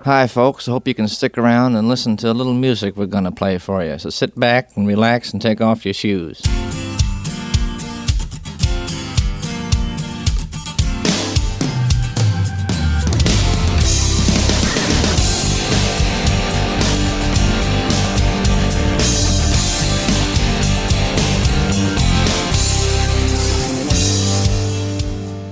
Hi, folks. I hope you can stick around and listen to a little music we're going to play for you. So sit back and relax and take off your shoes.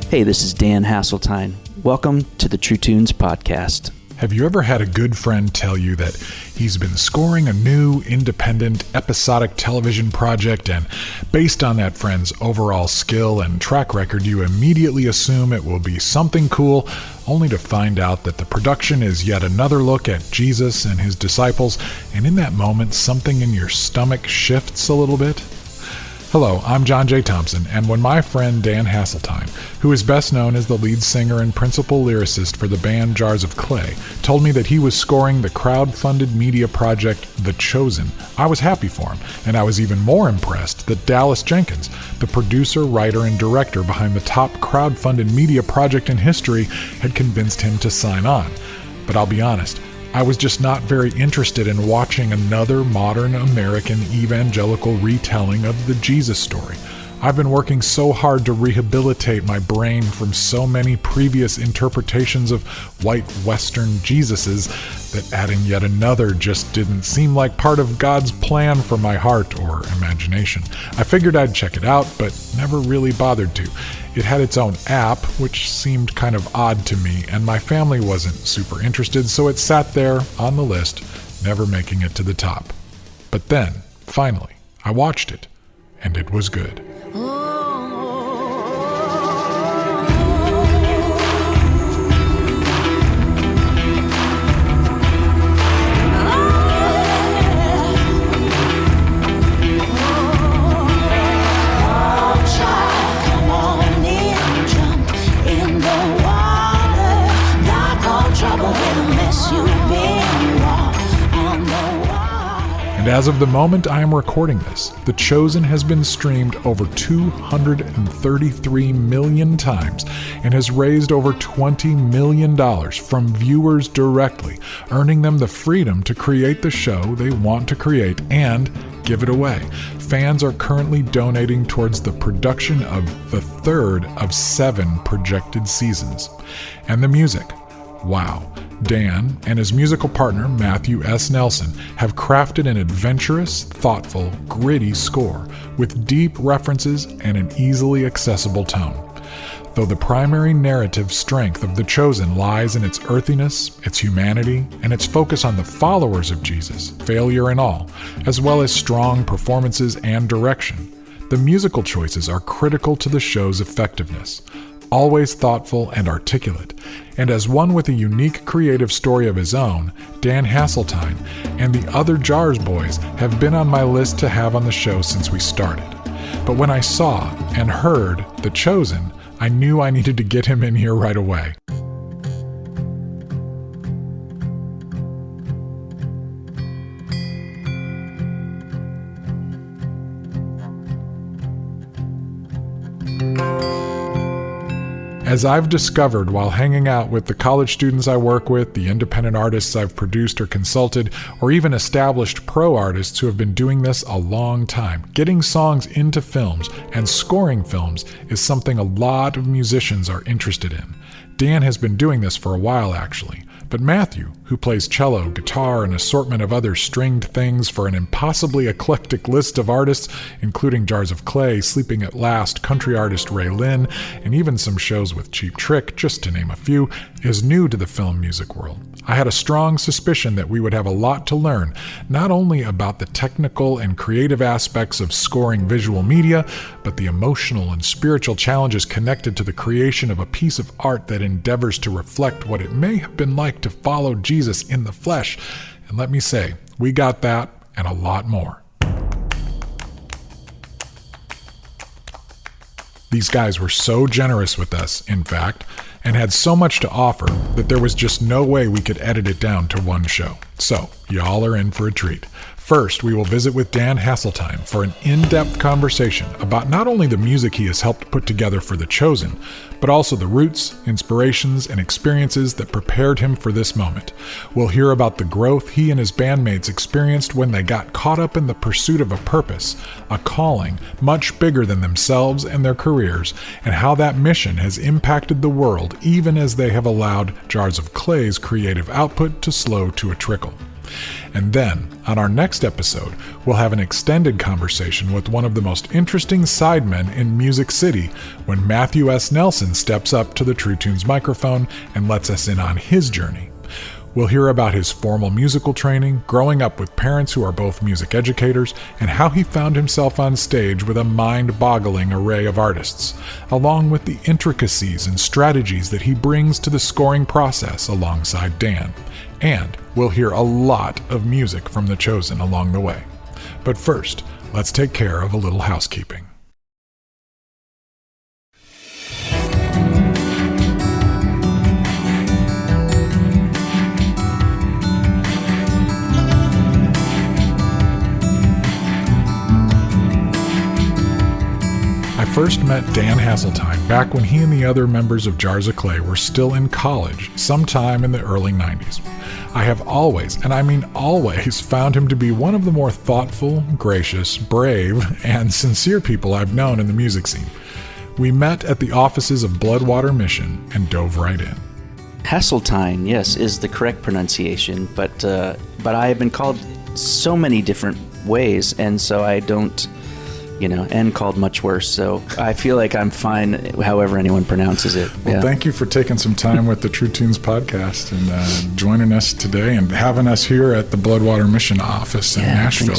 Hey, this is Dan Haseltine. Welcome to the True Tunes podcast. Have you ever had a good friend tell you that he's been scoring a new, independent, episodic television project, and based on that friend's overall skill and track record, you immediately assume it will be something cool, only to find out that the production is yet another look at Jesus and his disciples, and in that moment, something in your stomach shifts a little bit? Hello, I'm John J. Thompson, and when my friend Dan Haseltine, who is best known as the lead singer and principal lyricist for the band Jars of Clay, told me that he was scoring the crowd-funded media project The Chosen, I was happy for him, and I was even more impressed that Dallas Jenkins, the producer, writer, and director behind the top crowd-funded media project in history, had convinced him to sign on. But I'll be honest, I was just not very interested in watching another modern American evangelical retelling of the Jesus story. I've been working so hard to rehabilitate my brain from so many previous interpretations of white Western Jesuses that adding yet another just didn't seem like part of God's plan for my heart or imagination. I figured I'd check it out, but never really bothered to. It had its own app, which seemed kind of odd to me, and my family wasn't super interested, so it sat there on the list, never making it to the top. But then, finally, I watched it, and it was good. And as of the moment I am recording this, The Chosen has been streamed over 233 million times and has raised over $20 million from viewers directly, earning them the freedom to create the show they want to create and give it away. Fans are currently donating towards the production of the third of 7 projected seasons. And the music. Wow. Dan and his musical partner, Matthew S. Nelson, have crafted an adventurous, thoughtful, gritty score with deep references and an easily accessible tone. Though the primary narrative strength of The Chosen lies in its earthiness, its humanity, and its focus on the followers of Jesus, failure and all, as well as strong performances and direction, the musical choices are critical to the show's effectiveness. Always thoughtful and articulate, and as one with a unique creative story of his own, Dan Haseltine and the other Jars boys have been on my list to have on the show since we started. But when I saw and heard The Chosen, I knew I needed to get him in here right away. As I've discovered while hanging out with the college students I work with, the independent artists I've produced or consulted, or even established pro artists who have been doing this a long time, getting songs into films and scoring films is something a lot of musicians are interested in. Dan has been doing this for a while actually, but Matthew, who plays cello, guitar, and an assortment of other stringed things for an impossibly eclectic list of artists, including Jars of Clay, Sleeping at Last, country artist Ray Lynn, and even some shows with Cheap Trick, just to name a few, is new to the film music world. I had a strong suspicion that we would have a lot to learn, not only about the technical and creative aspects of scoring visual media, but the emotional and spiritual challenges connected to the creation of a piece of art that endeavors to reflect what it may have been like to follow Jesus in the flesh. And let me say, we got that and a lot more. These guys were so generous with us, in fact, and had so much to offer that there was just no way we could edit it down to one show. So, y'all are in for a treat. First, we will visit with Dan Haseltine for an in-depth conversation about not only the music he has helped put together for The Chosen, but also the roots, inspirations, and experiences that prepared him for this moment. We'll hear about the growth he and his bandmates experienced when they got caught up in the pursuit of a purpose, a calling much bigger than themselves and their careers, and how that mission has impacted the world even as they have allowed Jars of Clay's creative output to slow to a trickle. And then, on our next episode, we'll have an extended conversation with one of the most interesting sidemen in Music City when Matthew S. Nelson steps up to the True Tunes microphone and lets us in on his journey. We'll hear about his formal musical training, growing up with parents who are both music educators, and how he found himself on stage with a mind-boggling array of artists, along with the intricacies and strategies that he brings to the scoring process alongside Dan. And we'll hear a lot of music from The Chosen along the way. But first, let's take care of a little housekeeping. I first met Dan Haseltine back when he and the other members of Jars of Clay were still in college, sometime in the early 90s. I have always, and I mean always, found him to be one of the more thoughtful, gracious, brave, and sincere people I've known in the music scene. We met at the offices of Bloodwater Mission and dove right in. Haseltine, yes, is the correct pronunciation, but I have been called so many different ways, and so I don't, and called much worse. So I feel like I'm fine however anyone pronounces it. Well, Thank you for taking some time with the True Tunes podcast and joining us today and having us here at the Bloodwater Mission office in Nashville.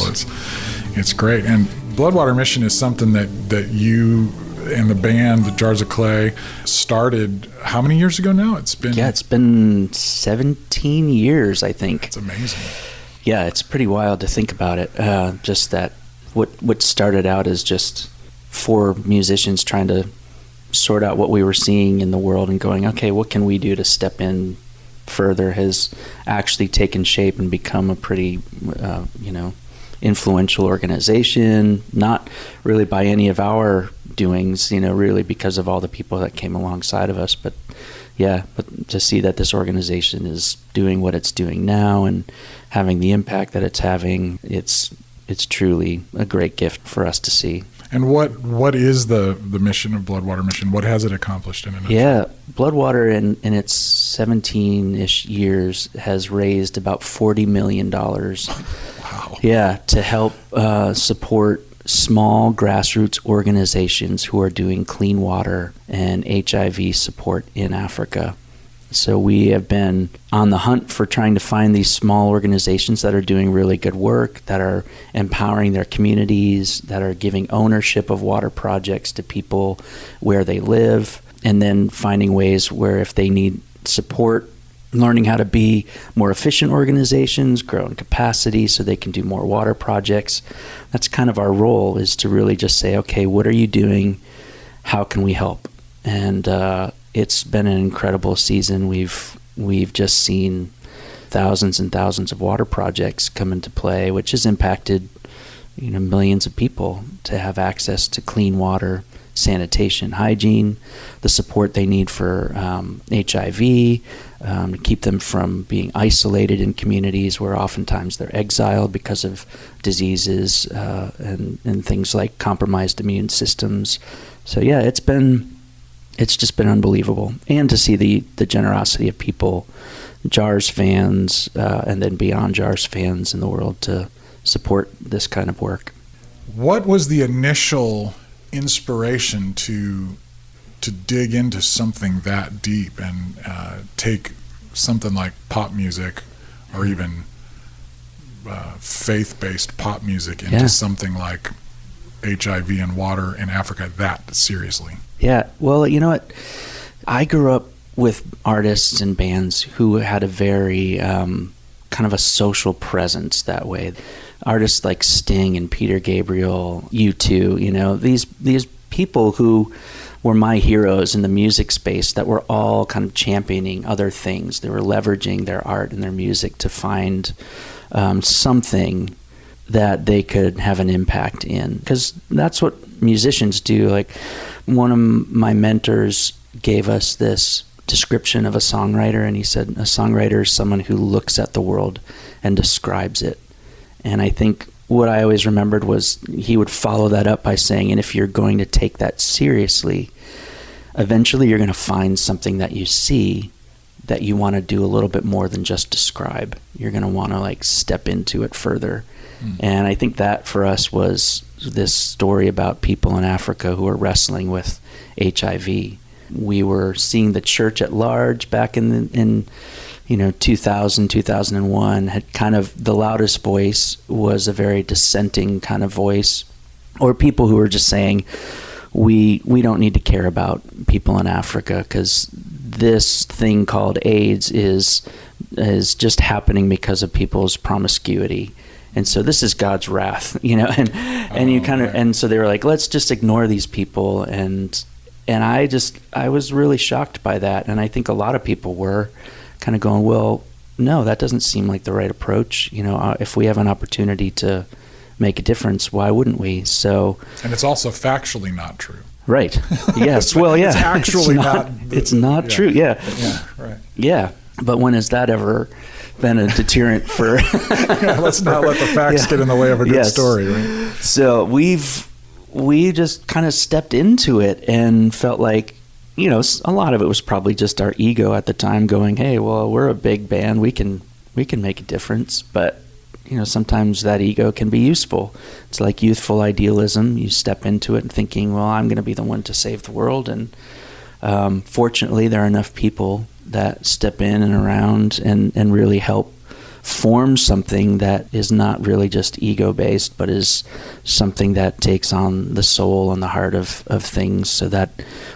It's great. And Bloodwater Mission is something that you and the band, the Jars of Clay, started how many years ago now? It's been 17 years, I think. It's amazing. Yeah, it's pretty wild to think about it. Just that what started out as just 4 musicians trying to sort out what we were seeing in the world and going, okay, what can we do to step in further, has actually taken shape and become a pretty, influential organization, not really by any of our doings, really because of all the people that came alongside of us, but to see that this organization is doing what it's doing now and having the impact that it's having, it's truly a great gift for us to see. And what is the mission of Bloodwater Mission? What has it accomplished in it? Yeah, Bloodwater in its 17-ish years has raised about $40 million. Wow. Yeah, to help support small grassroots organizations who are doing clean water and HIV support in Africa. So we have been on the hunt for trying to find these small organizations that are doing really good work, that are empowering their communities, that are giving ownership of water projects to people where they live, and then finding ways where if they need support, learning how to be more efficient organizations, grow in capacity so they can do more water projects. That's kind of our role, is to really just say, okay, what are you doing? How can we help? And it's been an incredible season. We've just seen thousands and thousands of water projects come into play, which has impacted millions of people to have access to clean water, sanitation, hygiene, the support they need for HIV, to keep them from being isolated in communities where oftentimes they're exiled because of diseases and things like compromised immune systems. So yeah, it's just been unbelievable. And to see the generosity of people, Jars fans, and then beyond Jars fans in the world to support this kind of work. What was the initial inspiration to dig into something that deep and take something like pop music or even faith-based pop music into something like HIV and water in Africa that seriously? Yeah, well, you know what? I grew up with artists and bands who had a very kind of a social presence that way. Artists like Sting and Peter Gabriel, U2, these people who were my heroes in the music space that were all kind of championing other things. They were leveraging their art and their music to find something that they could have an impact in, because that's what musicians do. Like, one of my mentors gave us this description of a songwriter, and he said a songwriter is someone who looks at the world and describes it. And I think what I always remembered was he would follow that up by saying, and if you're going to take that seriously, eventually you're going to find something that you see that you want to do a little bit more than just describe. You're going to want to like step into it further. And I think that for us was this story about people in Africa who are wrestling with HIV. We were seeing the church at large back in 2000, 2001, had kind of, the loudest voice was a very dissenting kind of voice, or people who were just saying, we don't need to care about people in Africa because this thing called AIDS is just happening because of people's promiscuity. And so this is God's wrath, and you kind of, and so they were like, let's just ignore these people. And I was really shocked by that. And I think a lot of people were kind of going, well, no, that doesn't seem like the right approach. If we have an opportunity to make a difference, why wouldn't we? So, and it's also factually not true. Right. Yes. Well, yeah. It's actually it's not true. Yeah. Yeah. Right. Yeah. But when has that ever been a deterrent for? Let's not let the facts get in the way of a good story. Right? So we just kind of stepped into it and felt like, a lot of it was probably just our ego at the time going, hey, well, we're a big band. We can make a difference. But, sometimes that ego can be useful. It's like youthful idealism. You step into it and thinking, well, I'm going to be the one to save the world. And fortunately, there are enough people that step in and around and really help form something that is not really just ego-based, but is something that takes on the soul and the heart of things so that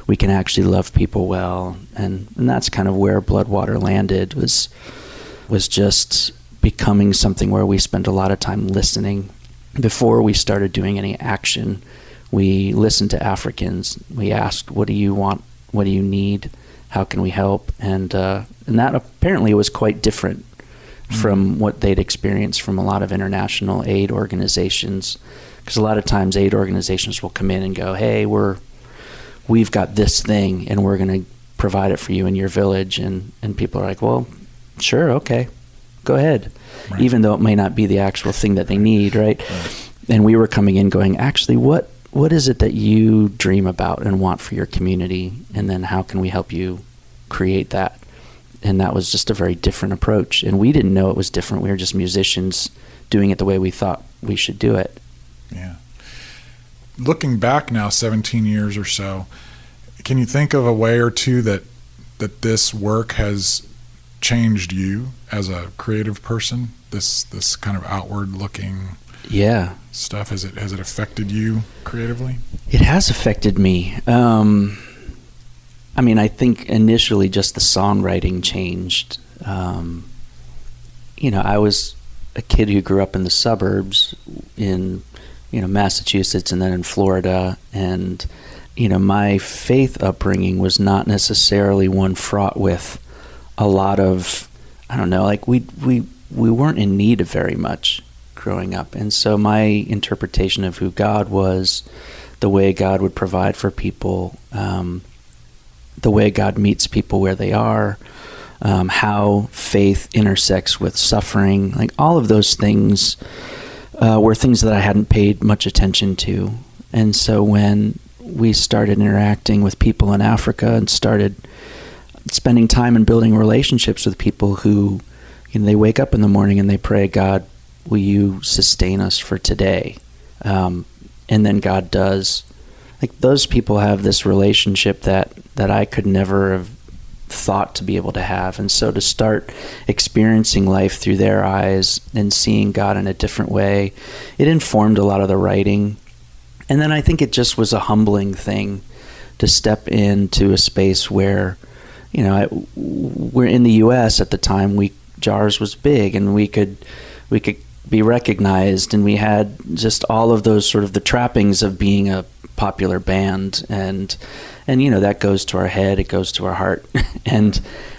we can actually love people well. And that's kind of where Bloodwater landed, was just becoming something where we spent a lot of time listening. Before we started doing any action, we listened to Africans. We asked, what do you want? What do you need? How can we help? And that apparently was quite different from what they'd experienced from a lot of international aid organizations, because a lot of times aid organizations will come in and go, hey, we've got this thing and we're going to provide it for you in your village, and people are like, well, sure, okay, go ahead, right. Even though it may not be the actual thing that they need, right? And we were coming in going, actually, what is it that you dream about and want for your community, and then how can we help you create that? And that was just a very different approach. And we didn't know it was different. We were just musicians doing it the way we thought we should do it. Yeah. Looking back now, 17 years or so, can you think of a way or two that this work has changed you as a creative person? This kind of outward-looking stuff, has it affected you creatively? It has affected me. I think initially just the songwriting changed. I was a kid who grew up in the suburbs in, Massachusetts and then in Florida. And, my faith upbringing was not necessarily one fraught with a lot of, we weren't in need of very much growing up. And so my interpretation of who God was, the way God would provide for people, the way God meets people where they are, how faith intersects with suffering, like all of those things were things that I hadn't paid much attention to. And so when we started interacting with people in Africa and started spending time and building relationships with people who, they wake up in the morning and they pray, God, will you sustain us for today? And then God does. Like, those people have this relationship that I could never have thought to be able to have. And so to start experiencing life through their eyes and seeing God in a different way, it informed a lot of the writing. And then I think it just was a humbling thing to step into a space where, we're in the U.S. at the time, Jars was big, and we could be recognized, and we had just all of those sort of the trappings of being a popular band, and that goes to our head, it goes to our heart.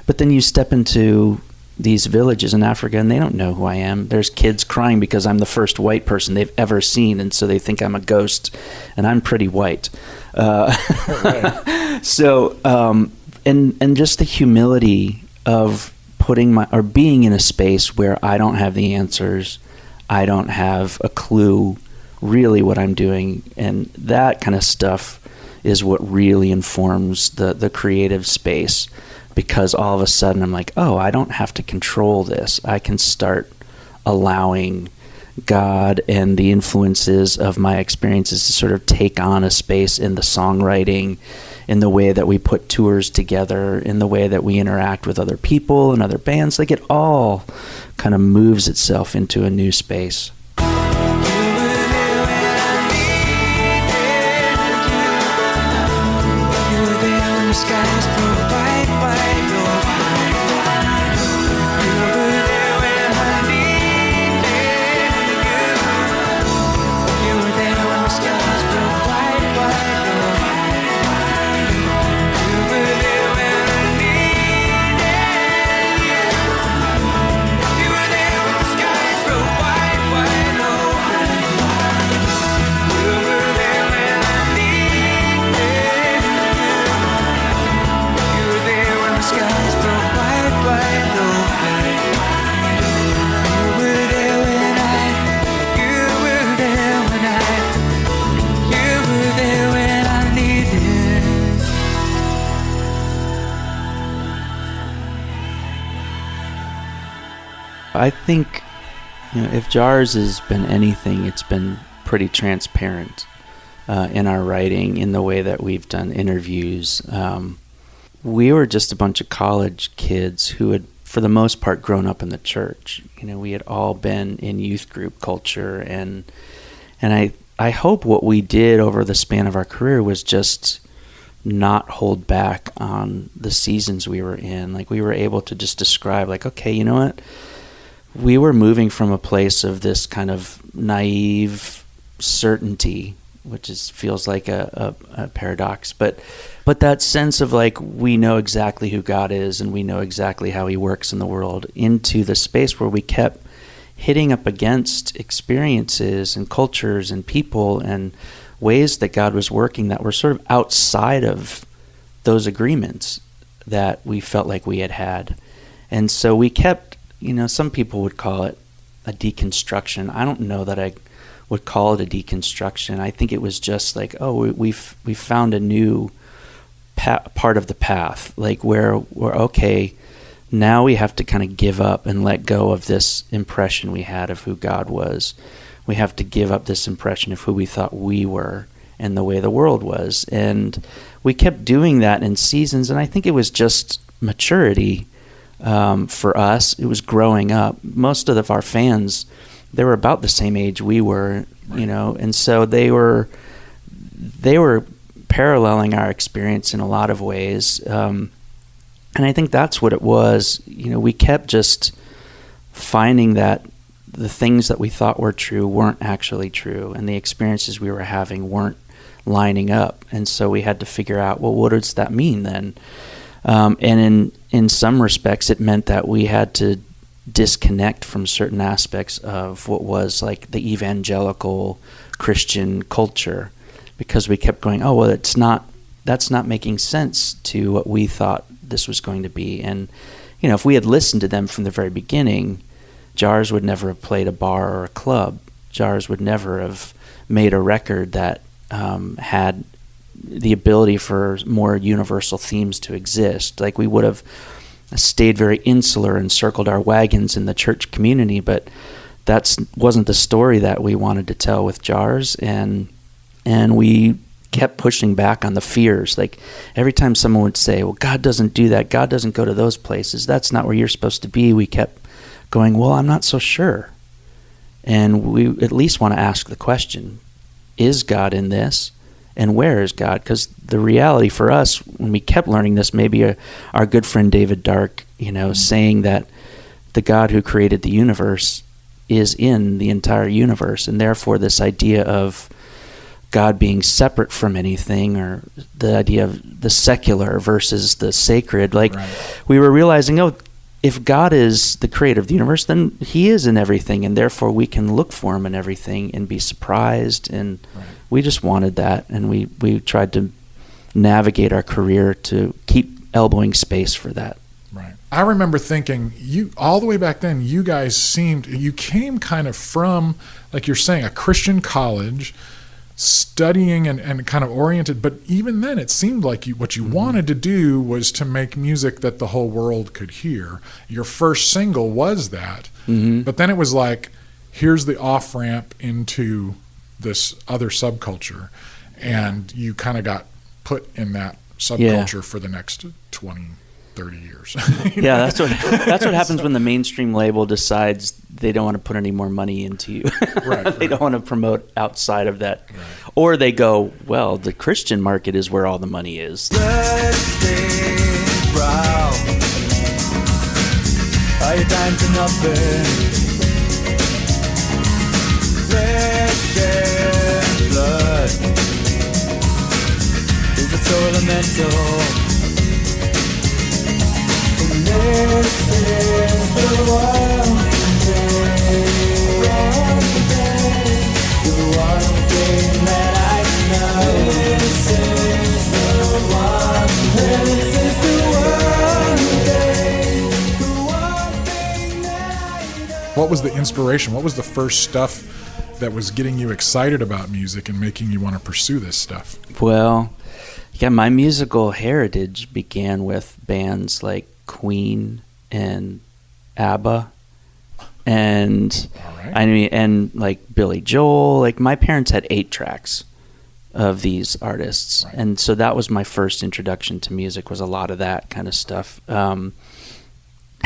But then you step into these villages in Africa, and they don't know who I am. There's kids crying because I'm the first white person they've ever seen, and so they think I'm a ghost, and I'm pretty white. So, and just the humility of being in a space where I don't have the answers, I don't have a clue really what I'm doing, and that kind of stuff is what really informs the creative space, because all of a sudden I'm like, oh, I don't have to control this. I can start allowing God and the influences of my experiences to sort of take on a space in the songwriting, in the way that we put tours together, in the way that we interact with other people and other bands. Like, it all kind of moves itself into a new space. I think, if Jars has been anything, it's been pretty transparent in our writing, in the way that we've done interviews. We were just a bunch of college kids who had, for the most part, grown up in the church. We had all been in youth group culture, and I hope what we did over the span of our career was just not hold back on the seasons we were in. Like, we were able to just describe, like, okay, you know what? We were moving from a place of this kind of naive certainty, which feels like a paradox, but that sense of, like, we know exactly who God is and we know exactly how he works in the world, into the space where we kept hitting up against experiences and cultures and people and ways that God was working that were sort of outside of those agreements that we felt like we had. And so we kept, some people would call it a deconstruction. I don't know that I would call it a deconstruction. I think it was just like, oh, we found a new part of the path, like where we're okay. Now we have to kind of give up and let go of this impression we had of who God was. We have to give up this impression of who we thought we were and the way the world was. And we kept doing that in seasons, and I think it was just maturity for us. It was growing up. Most of our fans, they were about the same age we were, and so they were paralleling our experience in a lot of ways. And I think that's what it was. We kept just finding that the things that we thought were true weren't actually true, and the experiences we were having weren't lining up. And so we had to figure out, well, what does that mean then? And in some respects, it meant that we had to disconnect from certain aspects of what was like the evangelical Christian culture, because we kept going, oh, well, that's not making sense to what we thought this was going to be. And, if we had listened to them from the very beginning, Jars would never have played a bar or a club. Jars would never have made a record that had the ability for more universal themes to exist. Like, we would have stayed very insular and circled our wagons in the church community, but that wasn't the story that we wanted to tell with Jars. And we kept pushing back on the fears. Like, every time someone would say, well, God doesn't do that, God doesn't go to those places, that's not where you're supposed to be, we kept going, well, I'm not so sure. And we at least want to ask the question, is God in this? And where is God? Because the reality for us, when we kept learning this, maybe our good friend David Dark, saying that the God who created the universe is in the entire universe, and therefore this idea of God being separate from anything, or the idea of the secular versus the sacred, like, right. We were realizing, if God is the creator of the universe, then he is in everything, and therefore we can look for him in everything and be surprised. And we just wanted that, and we tried to navigate our career to keep elbowing space for that. Right. I remember thinking, all the way back then, you came kind of from, like you're saying, a Christian college, studying and kind of oriented, but even then it seemed like what you wanted to do was to make music that the whole world could hear. Your first single was that, but then it was like, here's the off-ramp into this other subculture, and you kind of got put in that subculture for the next 20, 30 years. Yeah, that's what happens when the mainstream label decides they don't want to put any more money into you. They don't want to promote outside of that. Right. Or they go, well, the Christian market is where all the money is. Let's stay proud. Are you dying for nothing? Flesh and blood. Is it so elemental? This is the one day, the one thing that I know. This is the one, this is the one thing that I know. What was the inspiration? What was the first stuff that was getting you excited about music and making you want to pursue this stuff? Well, yeah, my musical heritage began with bands like Queen and ABBA, and I mean, and like Billy Joel. Like, my parents had 8 tracks of these artists, and so that was my first introduction to music, was a lot of that kind of stuff. And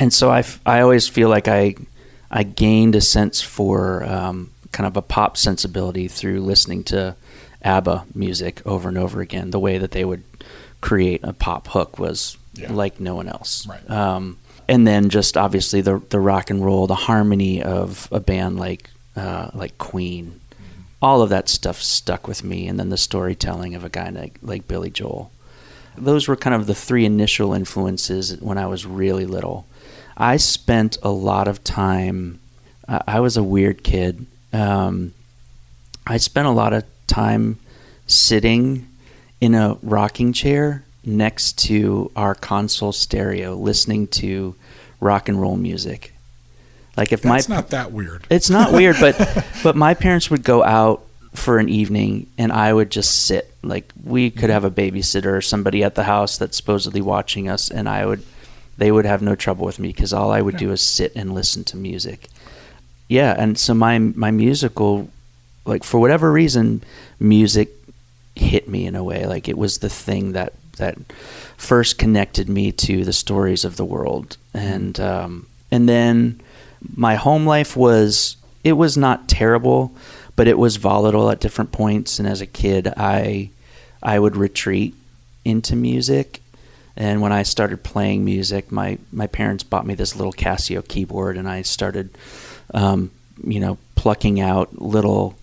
so I always feel like I gained a sense for kind of a pop sensibility through listening to ABBA music over and over again. The way that they would create a pop hook was like no one else. Right. And then just obviously the rock and roll, the harmony of a band like Queen, all of that stuff stuck with me. And then the storytelling of a guy like Billy Joel. Those were kind of the 3 initial influences when I was really little. I spent a lot of time, I was a weird kid. I spent a lot of time sitting in a rocking chair next to our console stereo, listening to rock and roll music. Like, if that's not that weird. It's not weird, but my parents would go out for an evening and I would just sit. Like, we could have a babysitter or somebody at the house that's supposedly watching us, and they would have no trouble with me because all I would do is sit and listen to music. Yeah, and so my musical, like, for whatever reason, music hit me in a way. Like, it was the thing that first connected me to the stories of the world. And then my home life was not terrible, but it was volatile at different points. And as a kid, I would retreat into music. And when I started playing music, my parents bought me this little Casio keyboard, and I started, plucking out little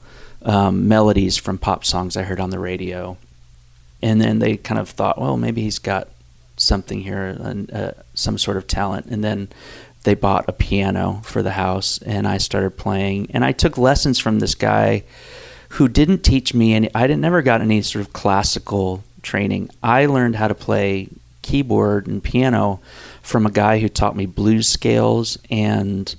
melodies from pop songs I heard on the radio. And then they kind of thought, well, maybe he's got something here, and some sort of talent. And then they bought a piano for the house, and I started playing. And I took lessons from this guy who didn't teach me any. I never got any sort of classical training. I learned how to play keyboard and piano from a guy who taught me blues scales, and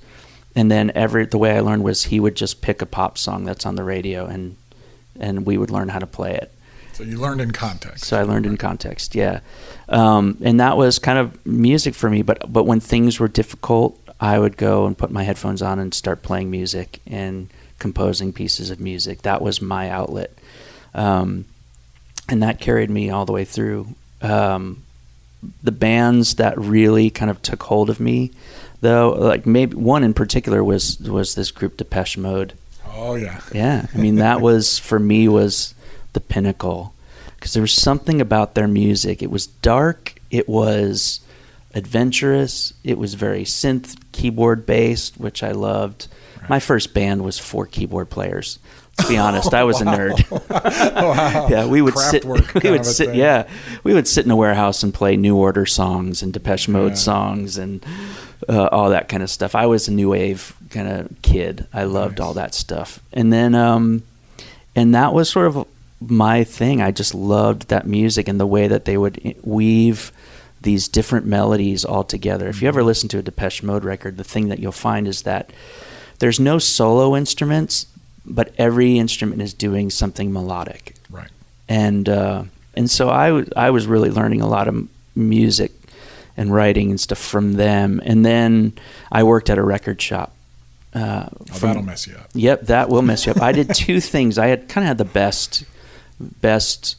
then the way I learned was he would just pick a pop song that's on the radio, and we would learn how to play it. So you learned in context. So I learned in context, yeah. And that was kind of music for me. But when things were difficult, I would go and put my headphones on and start playing music and composing pieces of music. That was my outlet. And that carried me all the way through. The bands that really kind of took hold of me, though, like maybe one in particular was this group Depeche Mode. Oh, yeah. Yeah. I mean, that was, for me, was the pinnacle, because there was something about their music. It was dark, it was adventurous, it was very synth keyboard based, which I loved. Right. My first band was 4 keyboard players. To be honest, I was a nerd. Wow. Yeah, we would Craft sit. work We kind would of a sit. thing. Yeah, we would sit in a warehouse and play New Order songs and Depeche Mode songs and all that kind of stuff. I was a new wave kind of kid. I loved all that stuff. And then, and that was sort of my thing. I just loved that music and the way that they would weave these different melodies all together. If you ever listen to a Depeche Mode record, the thing that you'll find is that there's no solo instruments, but every instrument is doing something melodic. Right. And so I was really learning a lot of music and writing and stuff from them. And then I worked at a record shop. That'll mess you up. Yep, that will mess you up. I did two things. I had the best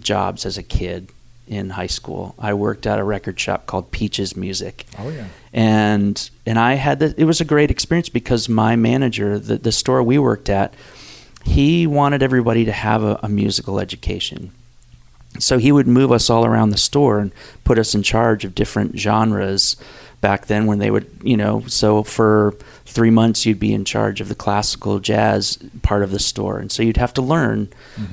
jobs as a kid in high school. I worked at a record shop called Peaches Music. Oh yeah. And I had it was a great experience because my manager, the store we worked at, he wanted everybody to have a musical education. So he would move us all around the store and put us in charge of different genres. Back then when they would, so for 3 months you'd be in charge of the classical jazz part of the store. And so you'd have to learn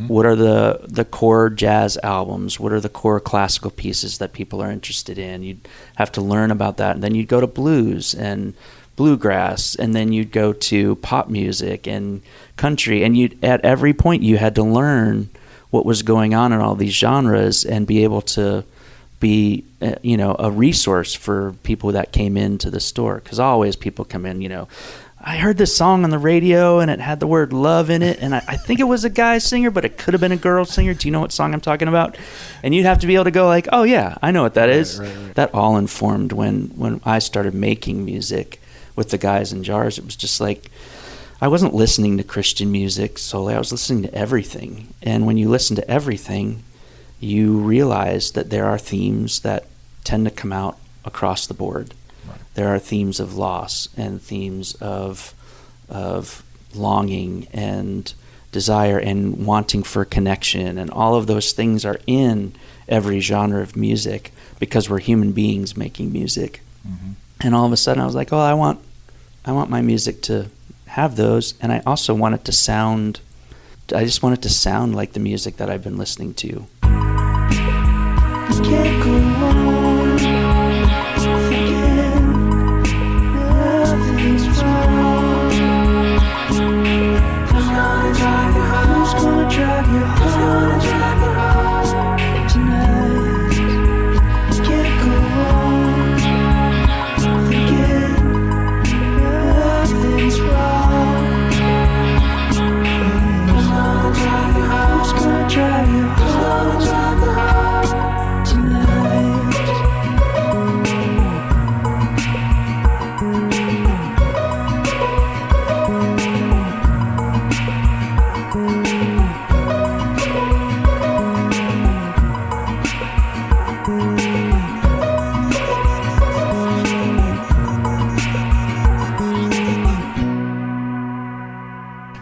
what are the core jazz albums, what are the core classical pieces that people are interested in. You'd have to learn about that. And then you'd go to blues and bluegrass, and then you'd go to pop music and country. And at every point you had to learn what was going on in all these genres and be able to be a resource for people that came into the store, because always people come in, I heard this song on the radio and it had the word love in it, and I think it was a guy singer, but it could have been a girl singer. Do you know what song I'm talking about? And you'd have to be able to go like, oh yeah, I know what that is. Right. That all informed when I started making music with the guys in jars. It was just like I wasn't listening to Christian music solely. I was listening to everything, and when you listen to everything, you realize that there are themes that tend to come out across the board. Right. There are themes of loss and themes of longing and desire and wanting for connection, and all of those things are in every genre of music because we're human beings making music. Mm-hmm. And all of a sudden I was like, oh, I want my music to have those, and I also want it to sound like the music that I've been listening to. Can't go on thinking nothing's wrong. Who's gonna drive you home? Who's gonna drive you home? Who's gonna drive you home tonight? Can't go on thinking nothing's wrong. Who's gonna drive you home? Who's gonna drive you home? Who's gonna drive you home?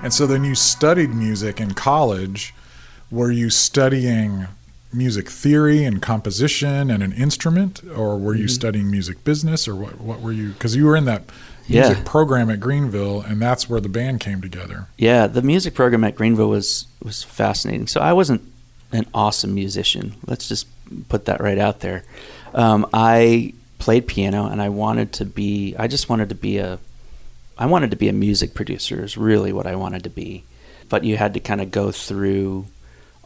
And so then you studied music in college. Were you studying music theory and composition and an instrument, or were you studying music business, or what were you? Because you were in that music program at Greenville, and that's where the band came together. Yeah, the music program at Greenville was fascinating. So I wasn't an awesome musician. Let's just put that right out there. I played piano, and I wanted to be a music producer is really what I wanted to be. But you had to kind of go through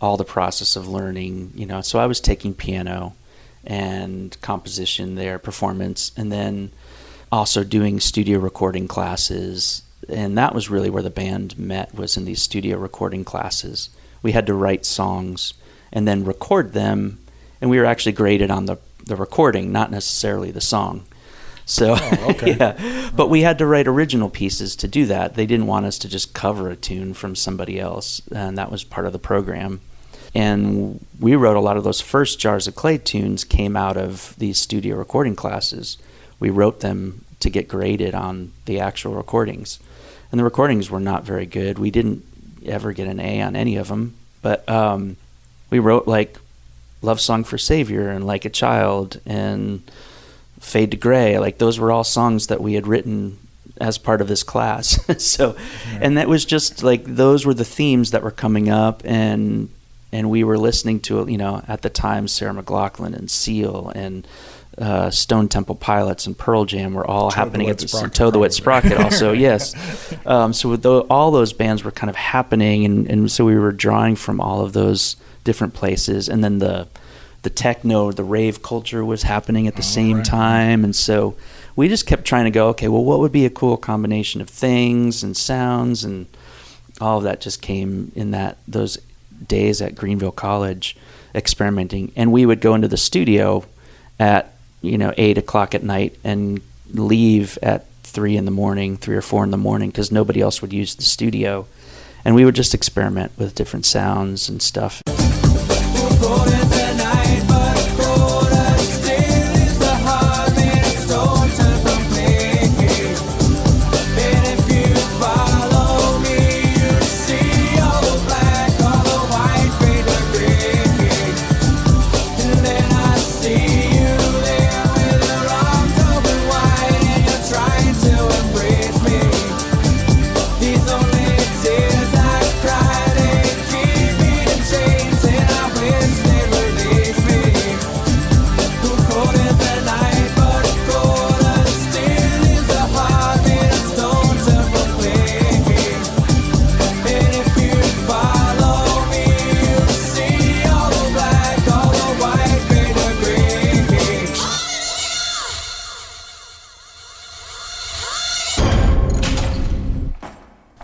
all the process of learning, So I was taking piano and composition there, performance, and then also doing studio recording classes. And that was really where the band met, was in these studio recording classes. We had to write songs and then record them, and we were actually graded on the recording, not necessarily the song. So, okay. Yeah, but we had to write original pieces to do that. They didn't want us to just cover a tune from somebody else, and that was part of the program. And we wrote a lot of those first Jars of Clay tunes came out of these studio recording classes. We wrote them to get graded on the actual recordings. And the recordings were not very good. We didn't ever get an A on any of them, but we wrote like Love Song for Savior and Like a Child and Fade to Gray. Like those were all songs that we had written as part of this class. So, and that was just like, those were the themes that were coming up, and we were listening to, at the time, Sarah McLachlan and Seal and Stone Temple Pilots and Pearl Jam were all happening at the same time. Toe the Wet Sprocket also, yes. So all those bands were kind of happening, and so we were drawing from all of those different places, and then the techno, the rave culture was happening at the same time, and so we just kept trying to go, okay, well, what would be a cool combination of things and sounds, and all of that just came in those days at Greenville College experimenting. And we would go into the studio at 8 o'clock at night and leave at 3 or 4 in the morning, because nobody else would use the studio, and we would just experiment with different sounds and stuff.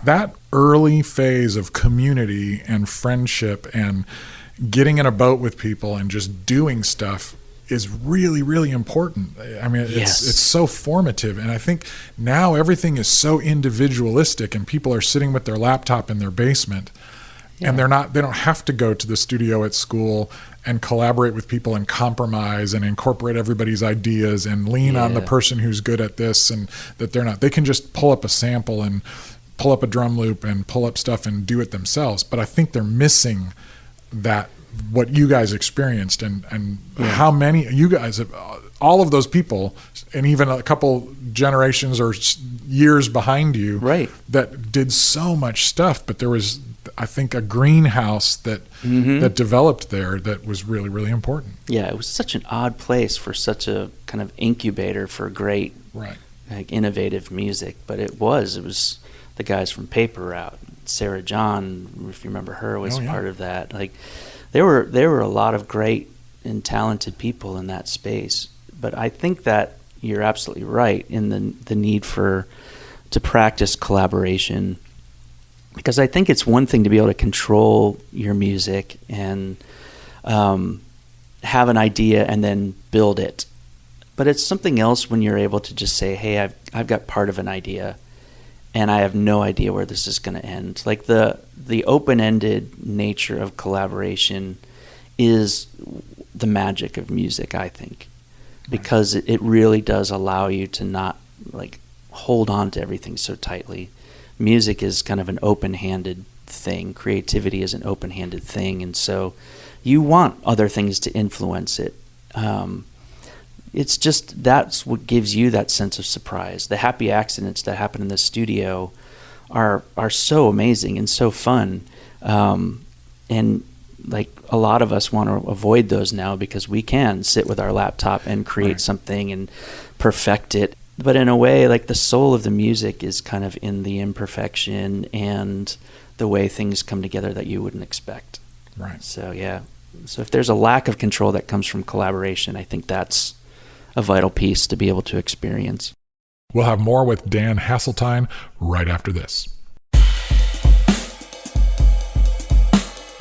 That early phase of community and friendship and getting in a boat with people and just doing stuff is really, really important. I mean, it's so formative. And I think now everything is so individualistic, and people are sitting with their laptop in their basement, and they don't have to go to the studio at school and collaborate with people and compromise and incorporate everybody's ideas and lean on the person who's good at this and that they're not. They can just pull up a sample and pull up a drum loop and pull up stuff and do it themselves. But I think they're missing that, what you guys experienced, and how many you guys have, all of those people, and even a couple generations or years behind you, that did so much stuff. But there was, I think, a greenhouse that that developed there that was really, really important. Yeah, it was such an odd place for such a kind of incubator for great, like, innovative music. But it was the guys from Paper Route, Sarah John, if you remember her, was part of that. Like, there were a lot of great and talented people in that space. But I think that you're absolutely right in the need to practice collaboration, because I think it's one thing to be able to control your music and have an idea and then build it. But it's something else when you're able to just say, hey, I've got part of an idea, and I have no idea where this is going to end. Like, the open-ended nature of collaboration is the magic of music, I think, because it really does allow you to not, like, hold on to everything so tightly. Music is kind of an open-handed thing. Creativity is an open-handed thing, and so you want other things to influence it. It's just, that's what gives you that sense of surprise. The happy accidents that happen in the studio are so amazing and so fun. And like, a lot of us want to avoid those now, because we can sit with our laptop and create something and perfect it. But in a way, like, the soul of the music is kind of in the imperfection and the way things come together that you wouldn't expect. So so if there's a lack of control that comes from collaboration, I think that's a vital piece to be able to experience. We'll have more with Dan Haseltine right after this.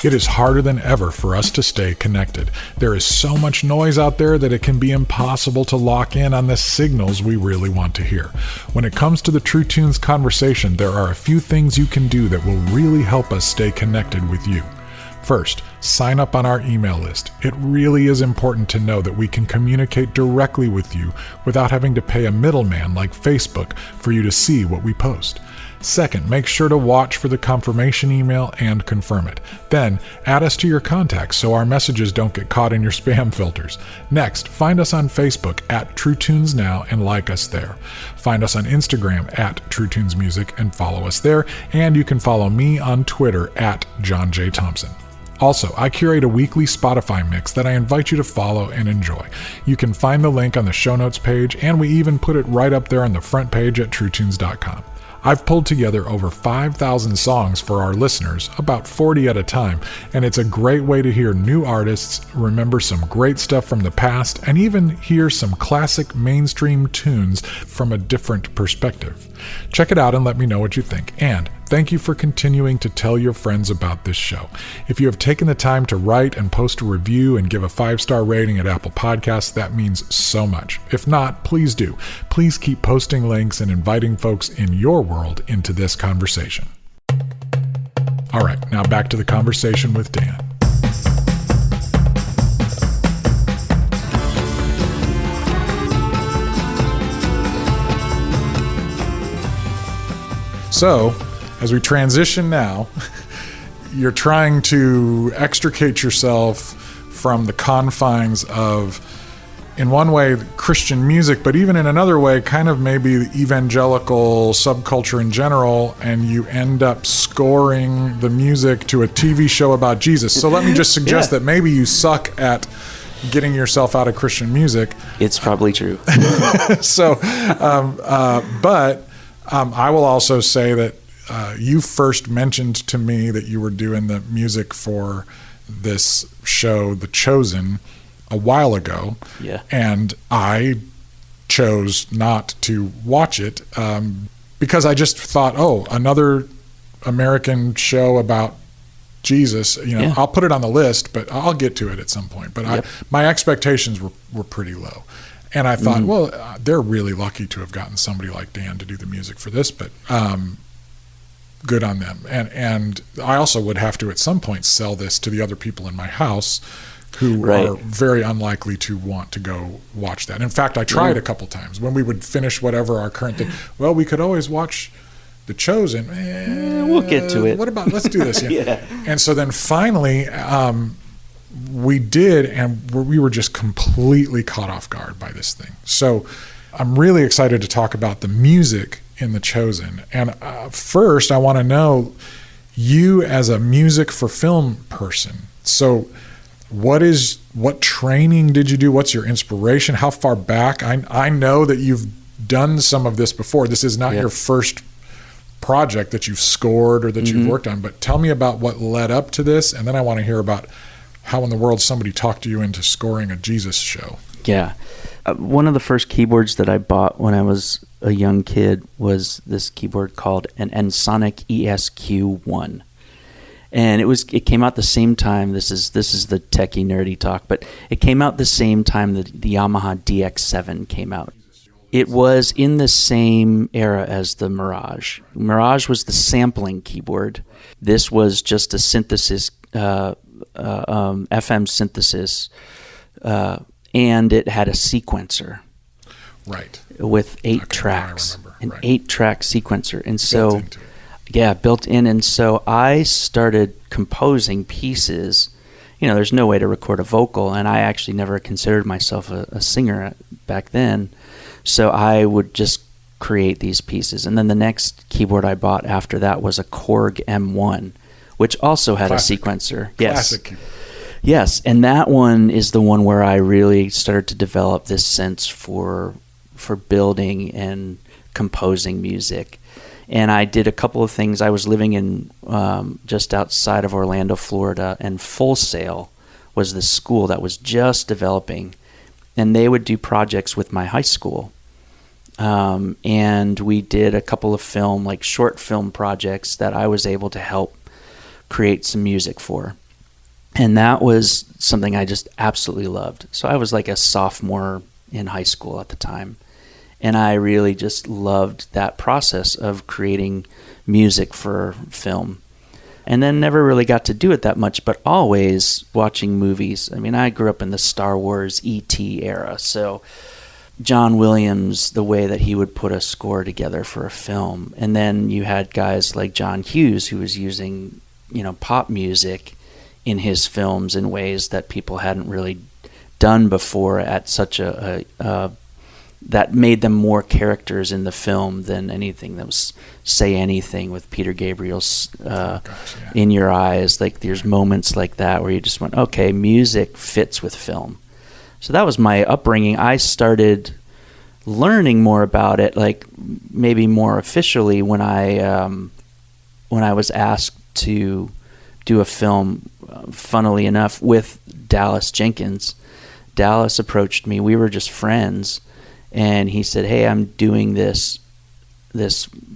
It is harder than ever for us to stay connected. There is so much noise out there that it can be impossible to lock in on the signals we really want to hear. When it comes to the True Tunes conversation, there are a few things you can do that will really help us stay connected with you. First, sign up on our email list. It really is important to know that we can communicate directly with you without having to pay a middleman like Facebook for you to see what we post. Second, make sure to watch for the confirmation email and confirm it. Then, add us to your contacts so our messages don't get caught in your spam filters. Next, find us on Facebook at True Tunes Now and like us there. Find us on Instagram at True Tunes Music and follow us there. And you can follow me on Twitter at John J. Thompson. Also, I curate a weekly Spotify mix that I invite you to follow and enjoy. You can find the link on the show notes page, and we even put it right up there on the front page at truetunes.com. I've pulled together over 5,000 songs for our listeners, about 40 at a time, and it's a great way to hear new artists, remember some great stuff from the past, and even hear some classic mainstream tunes from a different perspective. Check it out and let me know what you think. And thank you for continuing to tell your friends about this show. If you have taken the time to write and post a review and give a 5-star rating at Apple Podcasts, that means so much. If not, please do. Please keep posting links and inviting folks in your world into this conversation. All right, now back to the conversation with Dan. So, as we transition now, you're trying to extricate yourself from the confines of, in one way, Christian music, but even in another way, kind of maybe the evangelical subculture in general, and you end up scoring the music to a TV show about Jesus. So let me just suggest that maybe you suck at getting yourself out of Christian music. It's probably true. So, but I will also say that you first mentioned to me that you were doing the music for this show, The Chosen, a while ago. Yeah. And I chose not to watch it because I just thought, oh, another American show about Jesus. I'll put it on the list, but I'll get to it at some point. But my expectations were pretty low. And I thought, well, they're really lucky to have gotten somebody like Dan to do the music for this, but good on them. And I also would have to at some point sell this to the other people in my house who are very unlikely to want to go watch that. In fact, I tried a couple times when we would finish whatever our current thing. Well, we could always watch The Chosen. We'll get to it. What about, let's do this. Yeah. And so then finally, we did, and we were just completely caught off guard by this thing. So I'm really excited to talk about the music in The Chosen. And first, I want to know you as a music for film person. So what training did you do? What's your inspiration? How far back? I know that you've done some of this before. This is not your first project that you've scored or that you've worked on, but tell me about what led up to this, and then I want to hear about how in the world somebody talked you into scoring a Jesus show. Yeah. One of the first keyboards that I bought when I was a young kid was this keyboard called an Ensoniq ESQ1. And it came out the same time. This is the techie nerdy talk, but it came out the same time that the Yamaha DX7 came out. It was in the same era as the Mirage. Mirage was the sampling keyboard. This was just a synthesis, FM synthesis, and it had a sequencer. Right. With 8 tracks. An right. 8-track sequencer. And so, built into it. Yeah, built in. And so I started composing pieces. There's no way to record a vocal, and I actually never considered myself a singer back then. So I would just create these pieces. And then the next keyboard I bought after that was a Korg M1, which also had Classic. A sequencer. Classic keyboard. Yes, and that one is the one where I really started to develop this sense for building and composing music. And I did a couple of things. I was living in just outside of Orlando, Florida, and Full Sail was the school that was just developing. And they would do projects with my high school. And we did a couple of short film projects that I was able to help create some music for. And that was something I just absolutely loved. So I was like a sophomore in high school at the time. And I really just loved that process of creating music for film. And then never really got to do it that much, but always watching movies. I mean, I grew up in the Star Wars E.T. era, so John Williams, the way that he would put a score together for a film. And then you had guys like John Hughes, who was using, pop music in his films in ways that people hadn't really done before at such that made them more characters in the film than anything that was Say Anything with Peter Gabriel's In Your Eyes. Like, there's moments like that where you just went, okay, music fits with film. So that was my upbringing. I started learning more about it, like maybe more officially, when I was asked to do a film, funnily enough, with Dallas Jenkins. Dallas approached me. We were just friends. And he said, hey, I'm doing this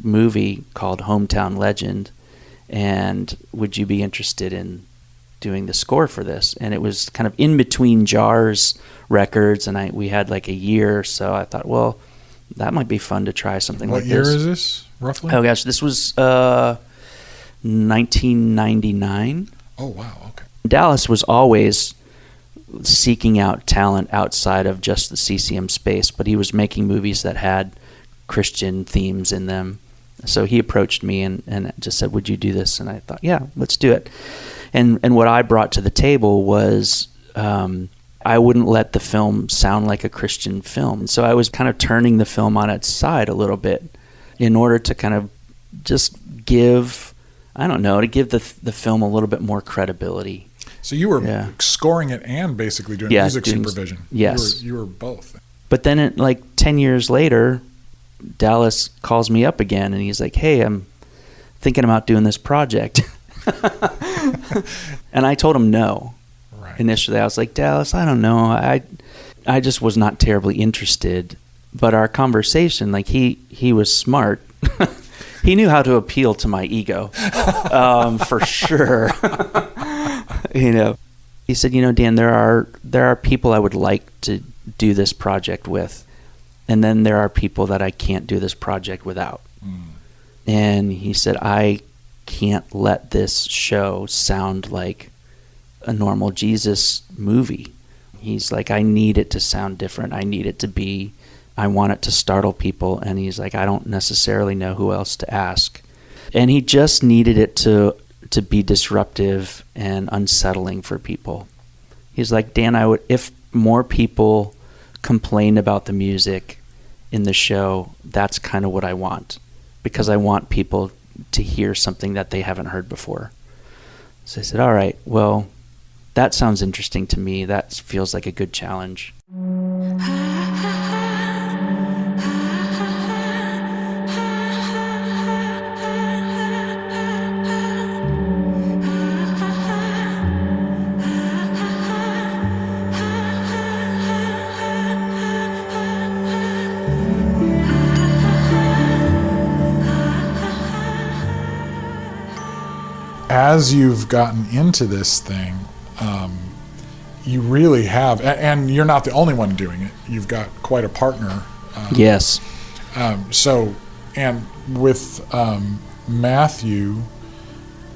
movie called Hometown Legend, and would you be interested in doing the score for this? And it was kind of in between Jars records, and we had like a year, so I thought, well, that might be fun to try something like this. What year is this, roughly? Oh, gosh, this was 1999. Oh, wow, okay. Dallas was always seeking out talent outside of just the CCM space, but he was making movies that had Christian themes in them. So he approached me and just said, would you do this? And I thought, yeah, let's do it. And what I brought to the table was I wouldn't let the film sound like a Christian film. So I was kind of turning the film on its side a little bit in order to kind of just give the film a little bit more credibility. So you were scoring it and basically doing music supervision. Yes. You were both. But then 10 years later, Dallas calls me up again and he's like, hey, I'm thinking about doing this project. And I told him no. Right. Initially, I was like, Dallas, I don't know. I just was not terribly interested. But our conversation, he was smart. He knew how to appeal to my ego, for sure. He said, Dan, there are people I would like to do this project with, and then there are people that I can't do this project without. And he said, I can't let this show sound like a normal Jesus movie. He's like, I need it to sound different. I want it to startle people. And he's like, I don't necessarily know who else to ask. And he just needed it to be disruptive and unsettling for people. He's like, Dan, if more people complain about the music in the show, that's kind of what I want, because I want people to hear something that they haven't heard before. So I said, all right, well, that sounds interesting to me. That feels like a good challenge. As you've gotten into this thing, you really have, and you're not the only one doing it. You've got quite a partner. Yes. So, and with Matthew,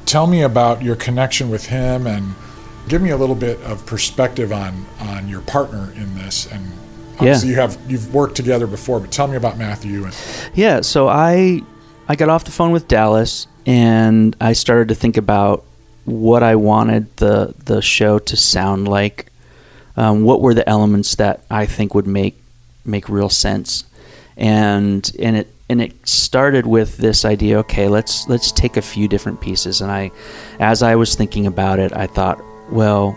tell me about your connection with him, and give me a little bit of perspective on your partner in this. And obviously you've worked together before, but tell me about Matthew. Yeah. So I got off the phone with Dallas, and I started to think about what I wanted the show to sound like. What were the elements that I think would make real sense? And it started with this idea. Okay, let's take a few different pieces. And as I was thinking about it, I thought, well,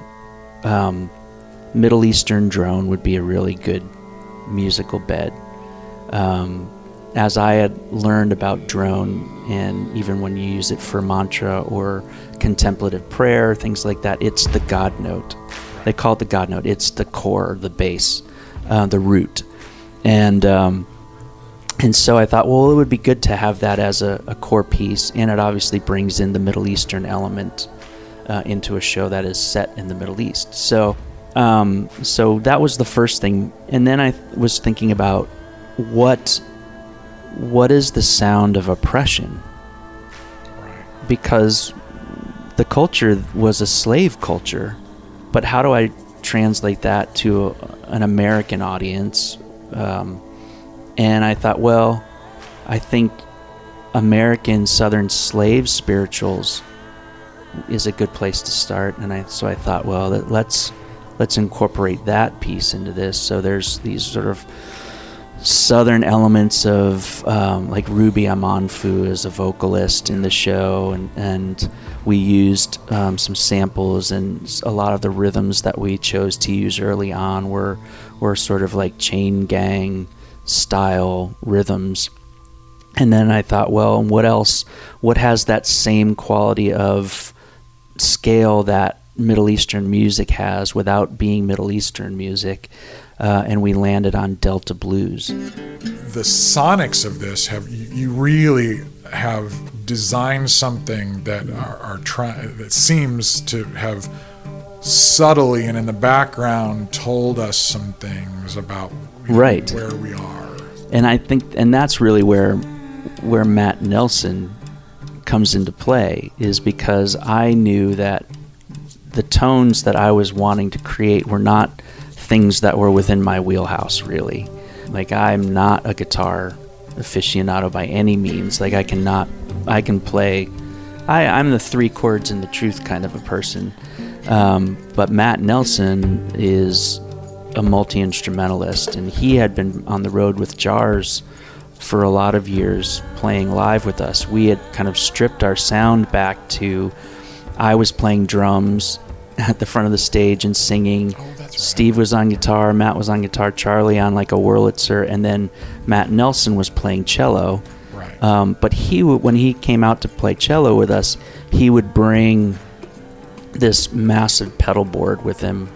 Middle Eastern drone would be a really good musical bed. As I had learned about drone, and even when you use it for mantra or contemplative prayer, things like that, it's the God note. They call it the God note. It's the core, the base, the root. And so I thought, well, it would be good to have that as a core piece, and it obviously brings in the Middle Eastern element into a show that is set in the Middle East. So that was the first thing. And then I was thinking about what is the sound of oppression? Because the culture was a slave culture, but how do I translate that to an American audience And I thought, well, I think American Southern slave spirituals is a good place to start. And so I thought, well, let's incorporate that piece into this. So there's these sort of Southern elements of like Ruby Amanfu as a vocalist in the show, and we used some samples, and a lot of the rhythms that we chose to use early on were sort of like chain gang style rhythms. And then I thought, well, what else? What has that same quality of scale that Middle Eastern music has without being Middle Eastern music? And we landed on Delta blues. The sonics of this you really have designed something that that seems to have subtly and in the background told us some things about right where we are. And I think, and that's really where Matt Nelson comes into play, is because I knew that the tones that I was wanting to create were not things that were within my wheelhouse, really. Like, I'm not a guitar aficionado by any means. Like, I'm the three chords and the truth kind of a person. But Matt Nelson is a multi-instrumentalist, and he had been on the road with Jars for a lot of years playing live with us. We had kind of stripped our sound back to, I was playing drums at the front of the stage and singing. Steve was on guitar, Matt was on guitar, Charlie on like a Wurlitzer, and then Matt Nelson was playing cello. Right. But when he came out to play cello with us, he would bring this massive pedal board with him,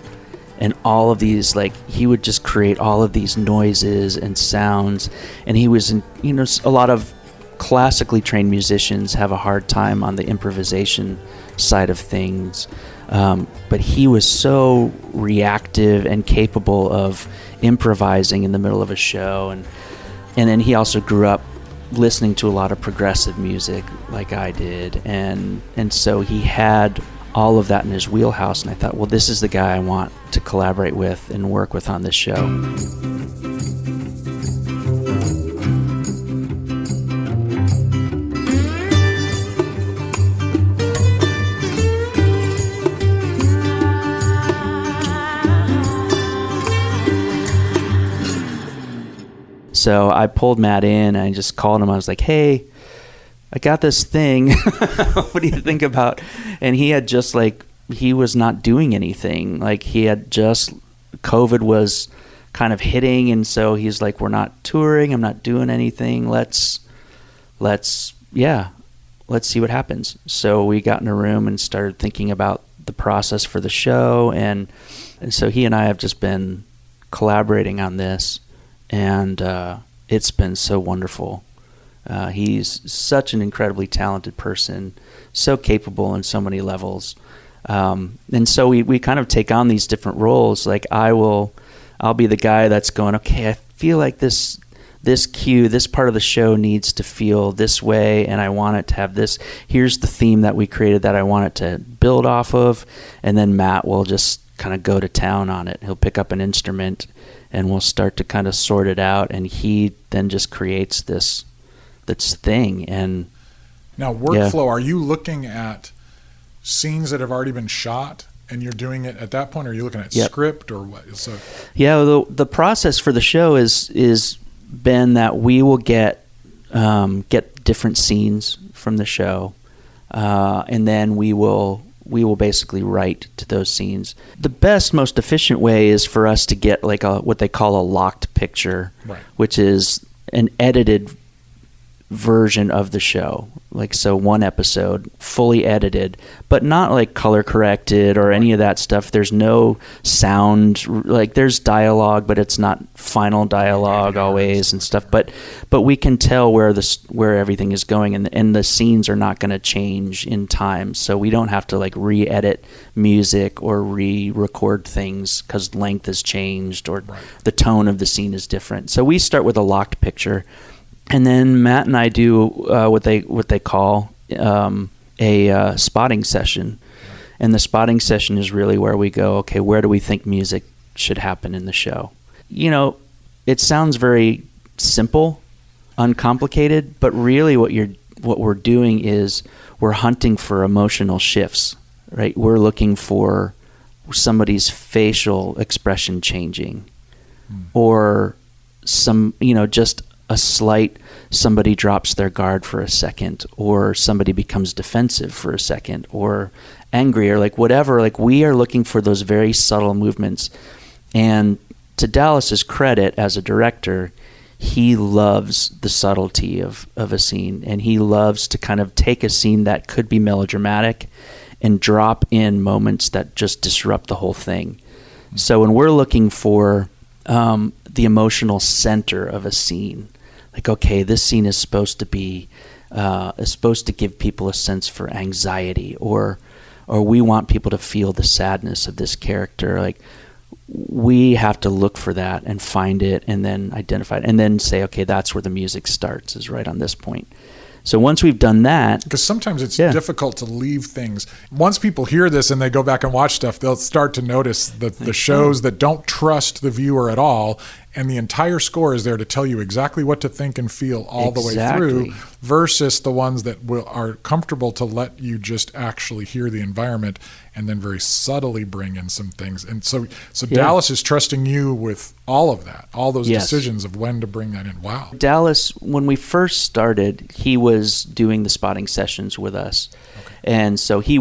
and all of these, like, he would just create all of these noises and sounds. And he was a lot of classically trained musicians have a hard time on the improvisation side of things. But he was so reactive and capable of improvising in the middle of a show. And then he also grew up listening to a lot of progressive music like I did. And so he had all of that in his wheelhouse. And I thought, well, this is the guy I want to collaborate with and work with on this show. So I pulled Matt in, and I just called him. I was like, hey, I got this thing. What do you think about? And he had just he was not doing anything. Like, he had just, COVID was kind of hitting. And so he's like, we're not touring. I'm not doing anything. Let's see what happens. So we got in a room and started thinking about the process for the show. And so he and I have just been collaborating on this. And it's been so wonderful. He's such an incredibly talented person, so capable in so many levels. And so we kind of take on these different roles. Like, I'll be the guy that's going, okay, I feel like this cue, this part of the show needs to feel this way, and I want it to have this. Here's the theme that we created that I want it to build off of. And then Matt will just kind of go to town on it. He'll pick up an instrument, and we'll start to kind of sort it out, and he then just creates this thing. And now, workflow, Are you looking at scenes that have already been shot and you're doing it at that point, or are you looking at script or what? The process for the show is been that we will get different scenes from the show, and then we will basically write to those scenes. The best, most efficient way is for us to get like what they call a locked picture, right, which is an edited version of the show. Like, so one episode fully edited, but not like color corrected or any of that stuff. There's no sound, like there's dialogue, but it's not final dialogue always and stuff. But we can tell where everything is going, and the scenes are not going to change in time. So we don't have to like re-edit music or re-record things because length has changed or the tone of the scene is different. So we start with a locked picture. And then Matt and I do what they call a spotting session, and the spotting session is really where we go, okay, where do we think music should happen in the show? it sounds very simple, uncomplicated, but really what we're doing is we're hunting for emotional shifts, right? We're looking for somebody's facial expression changing, or some, just a slight, somebody drops their guard for a second, or somebody becomes defensive for a second, or angry, or like whatever. Like, we are looking for those very subtle movements. And to Dallas's credit as a director, he loves the subtlety of a scene, and he loves to kind of take a scene that could be melodramatic and drop in moments that just disrupt the whole thing. So when we're looking for the emotional center of a scene, like, okay, this scene is supposed to give people a sense for anxiety, or we want people to feel the sadness of this character. Like, we have to look for that and find it, and then identify it, and then say, okay, that's where the music starts, is right on this point. So once we've done that, because sometimes it's difficult to leave things. Once people hear this and they go back and watch stuff, they'll start to notice the shows that don't trust the viewer at all, and the entire score is there to tell you exactly what to think and feel all the way through, versus the ones that are comfortable to let you just actually hear the environment and then very subtly bring in some things. And so Dallas is trusting you with all of that, all those decisions of when to bring that in. Wow. Dallas, when we first started, he was doing the spotting sessions with us. Okay. And so he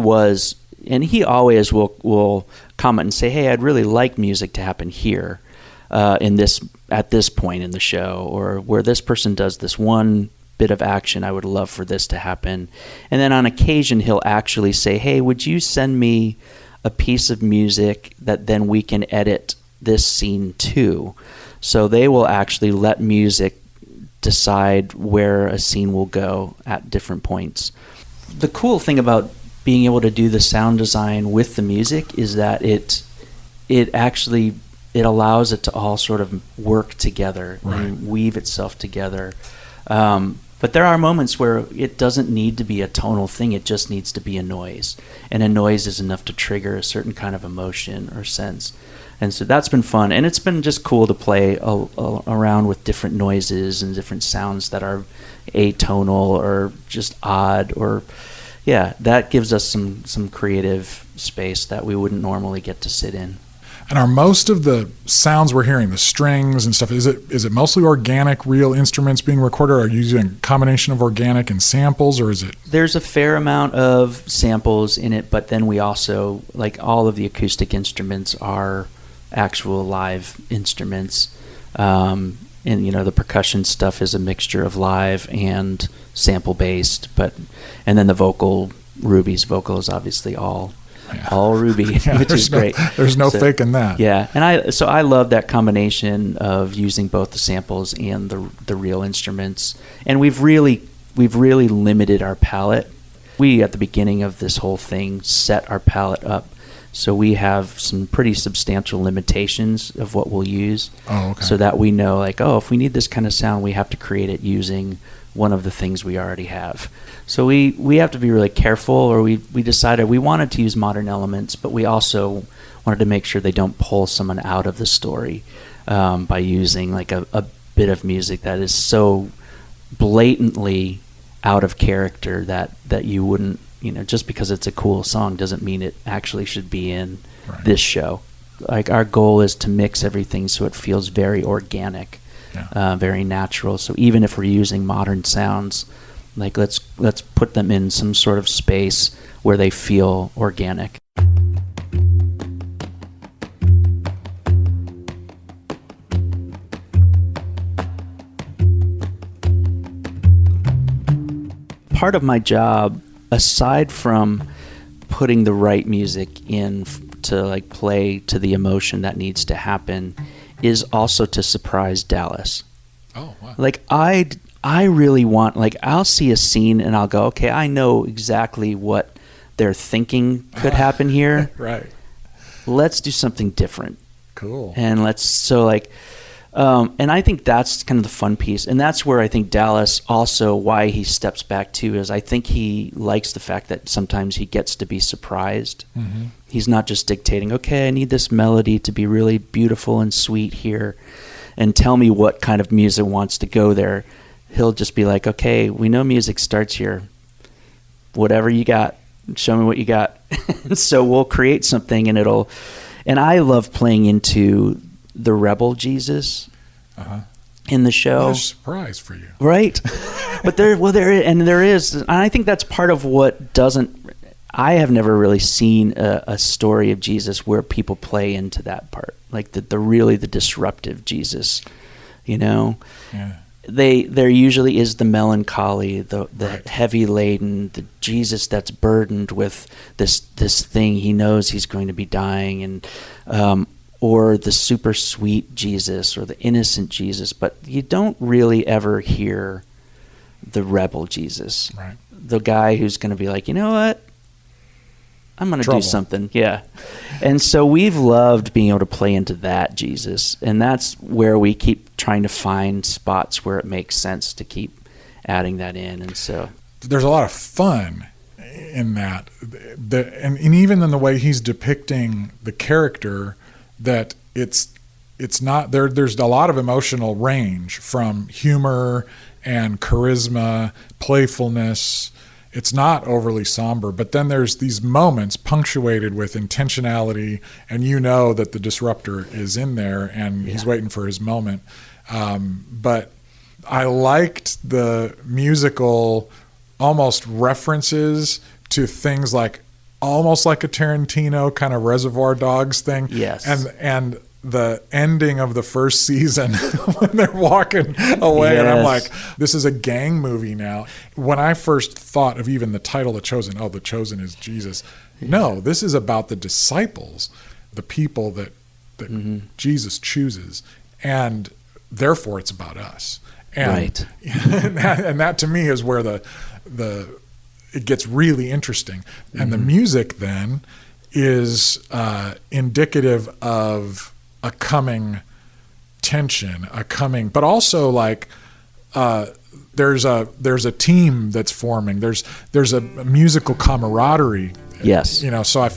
always will comment and say, hey, I'd really like music to happen here. At this point in the show, or where this person does this one bit of action, I would love for this to happen. And then on occasion, he'll actually say, hey, would you send me a piece of music that then we can edit this scene to? So they will actually let music decide where a scene will go at different points. The cool thing about being able to do the sound design with the music is that it allows it to all sort of work together and weave itself together. But there are moments where it doesn't need to be a tonal thing. It just needs to be a noise. And a noise is enough to trigger a certain kind of emotion or sense. And so that's been fun. And it's been just cool to play around with different noises and different sounds that are atonal or just odd. Or, that gives us some creative space that we wouldn't normally get to sit in. And are most of the sounds we're hearing, the strings and stuff, is it mostly organic, real instruments being recorded? Or are you using a combination of organic and samples, or is it? There's a fair amount of samples in it, but then we also, like, all of the acoustic instruments are actual live instruments. And, the percussion stuff is a mixture of live and sample-based. And then Ruby's vocal is obviously all Ruby, which is great. There's no faking that. Yeah, and I love that combination of using both the samples and the real instruments. And we've really limited our palette. We, at the beginning of this whole thing, set our palette up, so we have some pretty substantial limitations of what we'll use. Oh, okay. So that we know, like, if we need this kind of sound, we have to create it using one of the things we already have. So we have to be really careful, or we decided we wanted to use modern elements, but we also wanted to make sure they don't pull someone out of the story by using like a bit of music that is so blatantly out of character that you wouldn't, just because it's a cool song doesn't mean it actually should be in this show. Like, our goal is to mix everything so it feels very organic. Very natural. So even if we're using modern sounds, like, let's put them in some sort of space where they feel organic. Part of my job, aside from putting the right music in to like play to the emotion that needs to happen, is also to surprise Dallas. Oh, wow. Like, I really want, like, I'll see a scene and I'll go, okay, I know exactly what they're thinking could happen here. Right. Let's do something different. Cool. And and I think that's kind of the fun piece. And that's where I think Dallas also, why he steps back too, is I think he likes the fact that sometimes he gets to be surprised. Mm-hmm. He's not just dictating, okay, I need this melody to be really beautiful and sweet here. and tell me what kind of music wants to go there. He'll just be like, okay, we know music starts here. Whatever you got, show me what you got. So we'll create something, and I love playing into the rebel Jesus in the show. What a surprise for you. Right. But there is, and I think that's part of what I have never really seen a story of Jesus where people play into that part, like the really the disruptive Jesus, Yeah. There usually is the melancholy, the right. heavy laden, the Jesus that's burdened with this thing. He knows he's going to be dying, and or the super sweet Jesus or the innocent Jesus. But you don't really ever hear the rebel Jesus, right? The guy who's going to be like, you know what? I'm going to do something. Yeah. And so we've loved being able to play into that Jesus. And that's where we keep trying to find spots where it makes sense to keep adding that in. And so there's a lot of fun in that. And even in the way he's depicting the character, that it's not there. There's a lot of emotional range from humor and charisma, playfulness. It's not overly somber, but then there's these moments punctuated with intentionality, and that the disruptor is in there and he's waiting for his moment. But I liked the musical almost references to things like almost like a Tarantino kind of Reservoir Dogs thing. Yes. And the ending of the first season when they're walking away, and I'm like, this is a gang movie now. When I first thought of even the title, The Chosen, The Chosen is Jesus. No, this is about the disciples, the people that Jesus chooses, and therefore it's about us. And, right. and that to me is where it gets really interesting. And the music then is indicative of a coming tension, but also like there's a team that's forming. There's a musical camaraderie. Yes. So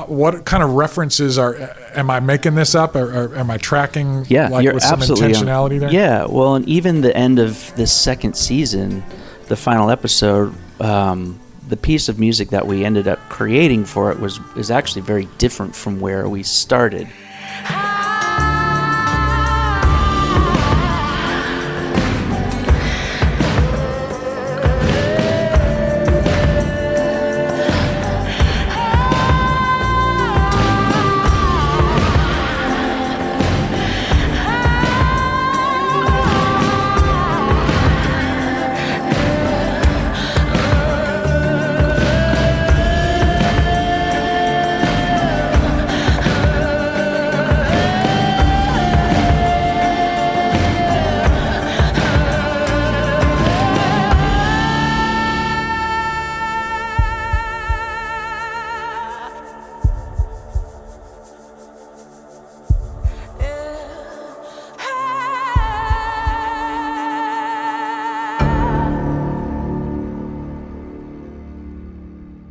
what kind of references am I making this up, or am I tracking you're with some intentionality there? Yeah. Well, and even the end of this second season, the final episode, the piece of music that we ended up creating for it is actually very different from where we started.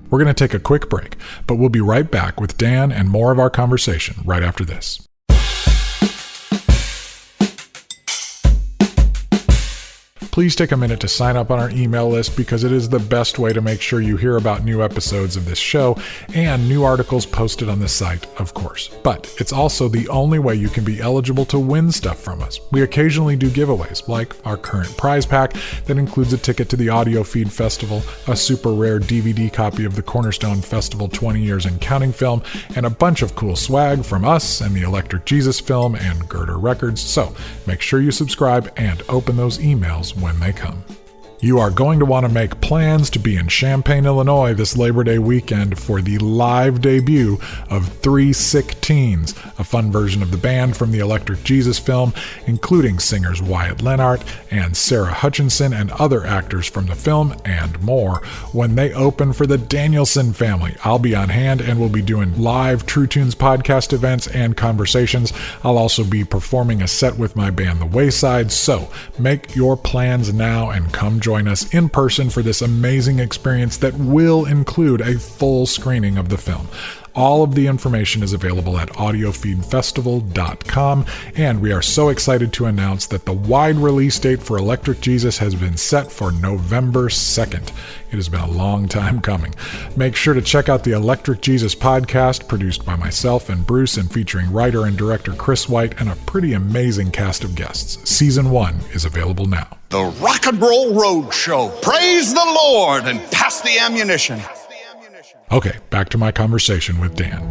We're going to take a quick break, but we'll be right back with Dan and more of our conversation right after this. Please take a minute to sign up on our email list, because it is the best way to make sure you hear about new episodes of this show and new articles posted on the site, of course. But it's also the only way you can be eligible to win stuff from us. We occasionally do giveaways, like our current prize pack that includes a ticket to the Audio Feed Festival, a super rare DVD copy of the Cornerstone Festival 20 Years and Counting film, and a bunch of cool swag from us and the Electric Jesus film and Girder Records. So make sure you subscribe and open those emails when they come. You are going to want to make plans to be in Champaign, Illinois this Labor Day weekend for the live debut of Three Sick Teens, a fun version of the band from the Electric Jesus film, including singers Wyatt Lennart and Sarah Hutchinson and other actors from the film and more, when they open for the Danielson family. I'll be on hand and we'll be doing live True Tunes podcast events and conversations. I'll also be performing a set with my band The Wayside, so make your plans now and come join join us in person for this amazing experience that will include a full screening of the film. All of the information is available at audiofeedfestival.com, and we are so excited to announce that the wide release date for Electric Jesus has been set for November 2nd. It has been a long time coming. Make sure to check out the Electric Jesus podcast, produced by myself and Bruce and featuring writer and director Chris White and a pretty amazing cast of guests. Season 1 is available now. The Rock and Roll Road Show. Praise the Lord and pass the ammunition. Okay, back to my conversation with Dan.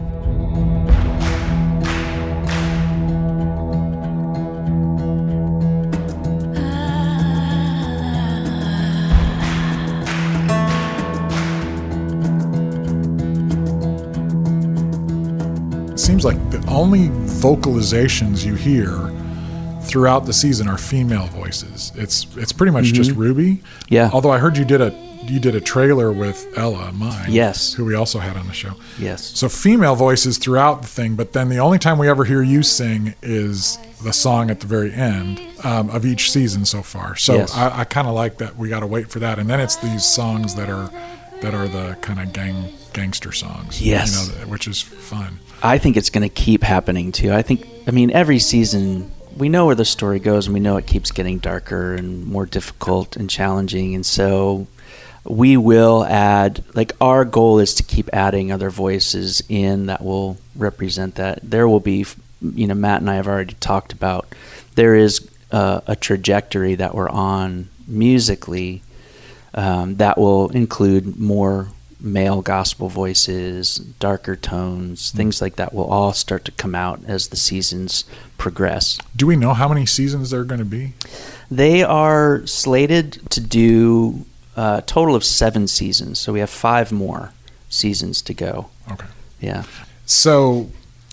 It seems like the only vocalizations you hear throughout the season are female voices. It's pretty much just Ruby. Yeah. Although I heard you did a trailer with Ella, mine. Yes. Who we also had on the show. Yes. So female voices throughout the thing, but then the only time we ever hear you sing is the song at the very end of each season so far. So Yes. I kind of like that we got to wait for that. And then it's these songs that are the kind of gangster songs. Yes. Which is fun. I think it's going to keep happening too. Every season we know where the story goes, and we know it keeps getting darker and more difficult and challenging. And so we will add, our goal is to keep adding other voices in that will represent that. There will be, Matt and I have already talked about, there is a trajectory that we're on musically that will include more male gospel voices, darker tones, things like that will all start to come out as the seasons progress. Do we know how many seasons there are going to be? They are slated to do a total of 7 seasons, so we have 5 more seasons to go. Okay. Yeah. So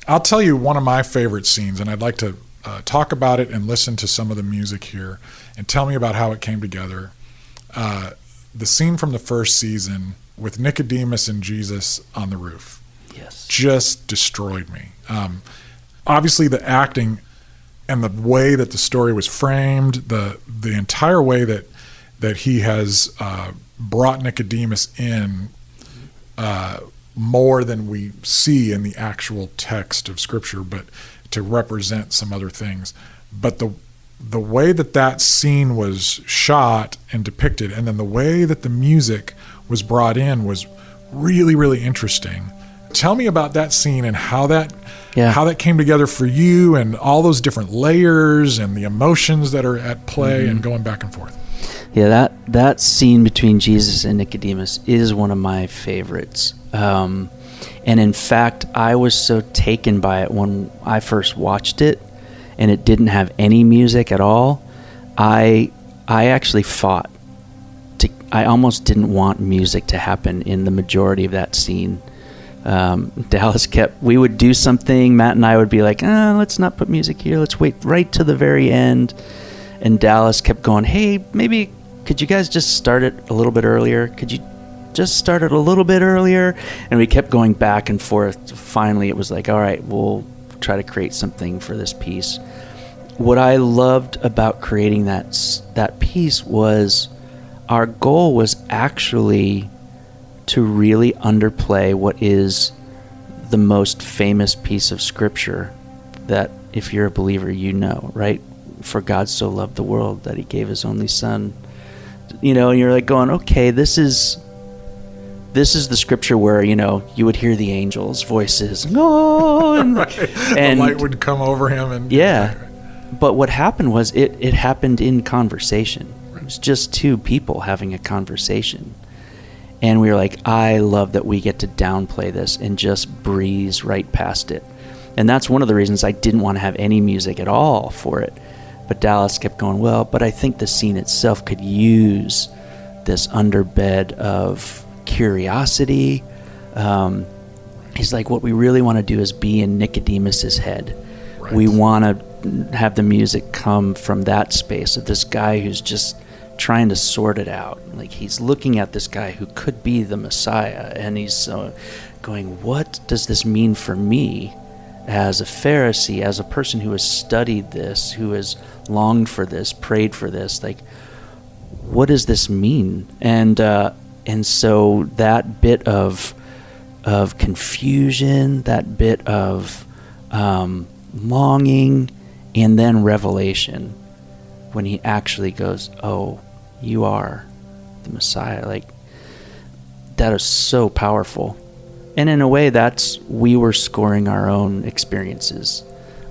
I'll tell you one of my favorite scenes, and I'd like to talk about it and listen to some of the music here and tell me about how it came together. The scene from the first season with Nicodemus and Jesus on the roof. Yes. Just destroyed me. Obviously the acting and the way that the story was framed, the entire way that he has brought Nicodemus in more than we see in the actual text of Scripture, but to represent some other things. But the way that scene was shot and depicted, and then the way that the music was brought in was really, really interesting. Tell me about that scene and how that came together for you, and all those different layers and the emotions that are at play and going back and forth. Yeah, that scene between Jesus and Nicodemus is one of my favorites. And in fact, I was so taken by it when I first watched it, and it didn't have any music at all. I actually fought. I almost didn't want music to happen in the majority of that scene. Dallas we would do something, Matt and I would be like, let's not put music here, let's wait right to the very end. And Dallas kept going, hey, maybe could you guys just start it a little bit earlier? Could you just start it a little bit earlier? And we kept going back and forth. Finally, it was like, all right, we'll try to create something for this piece. What I loved about creating that piece was our goal was actually to really underplay what is the most famous piece of Scripture that, if you're a believer, right? For God so loved the world that he gave his only son. And you're like going, okay, this is the Scripture where, you would hear the angels' voices. Oh, and, Right. and the light would come over him. And yeah. But what happened was it happened in conversation. It was just 2 people having a conversation. And we were like, I love that we get to downplay this and just breeze right past it. And that's one of the reasons I didn't want to have any music at all for it. But Dallas kept going, well, but I think the scene itself could use this underbed of curiosity. He's like, what we really want to do is be in Nicodemus's head. Right. We want to have the music come from that space of this guy who's just trying to sort it out. Like, he's looking at this guy who could be the Messiah, and he's going, what does this mean for me as a Pharisee, as a person who has studied this, who has longed for this, prayed for this? Like, what does this mean? And so that bit of confusion, that bit of longing, and then revelation, when he actually goes, oh, you are the Messiah, like, that is so powerful. And in a way, we were scoring our own experiences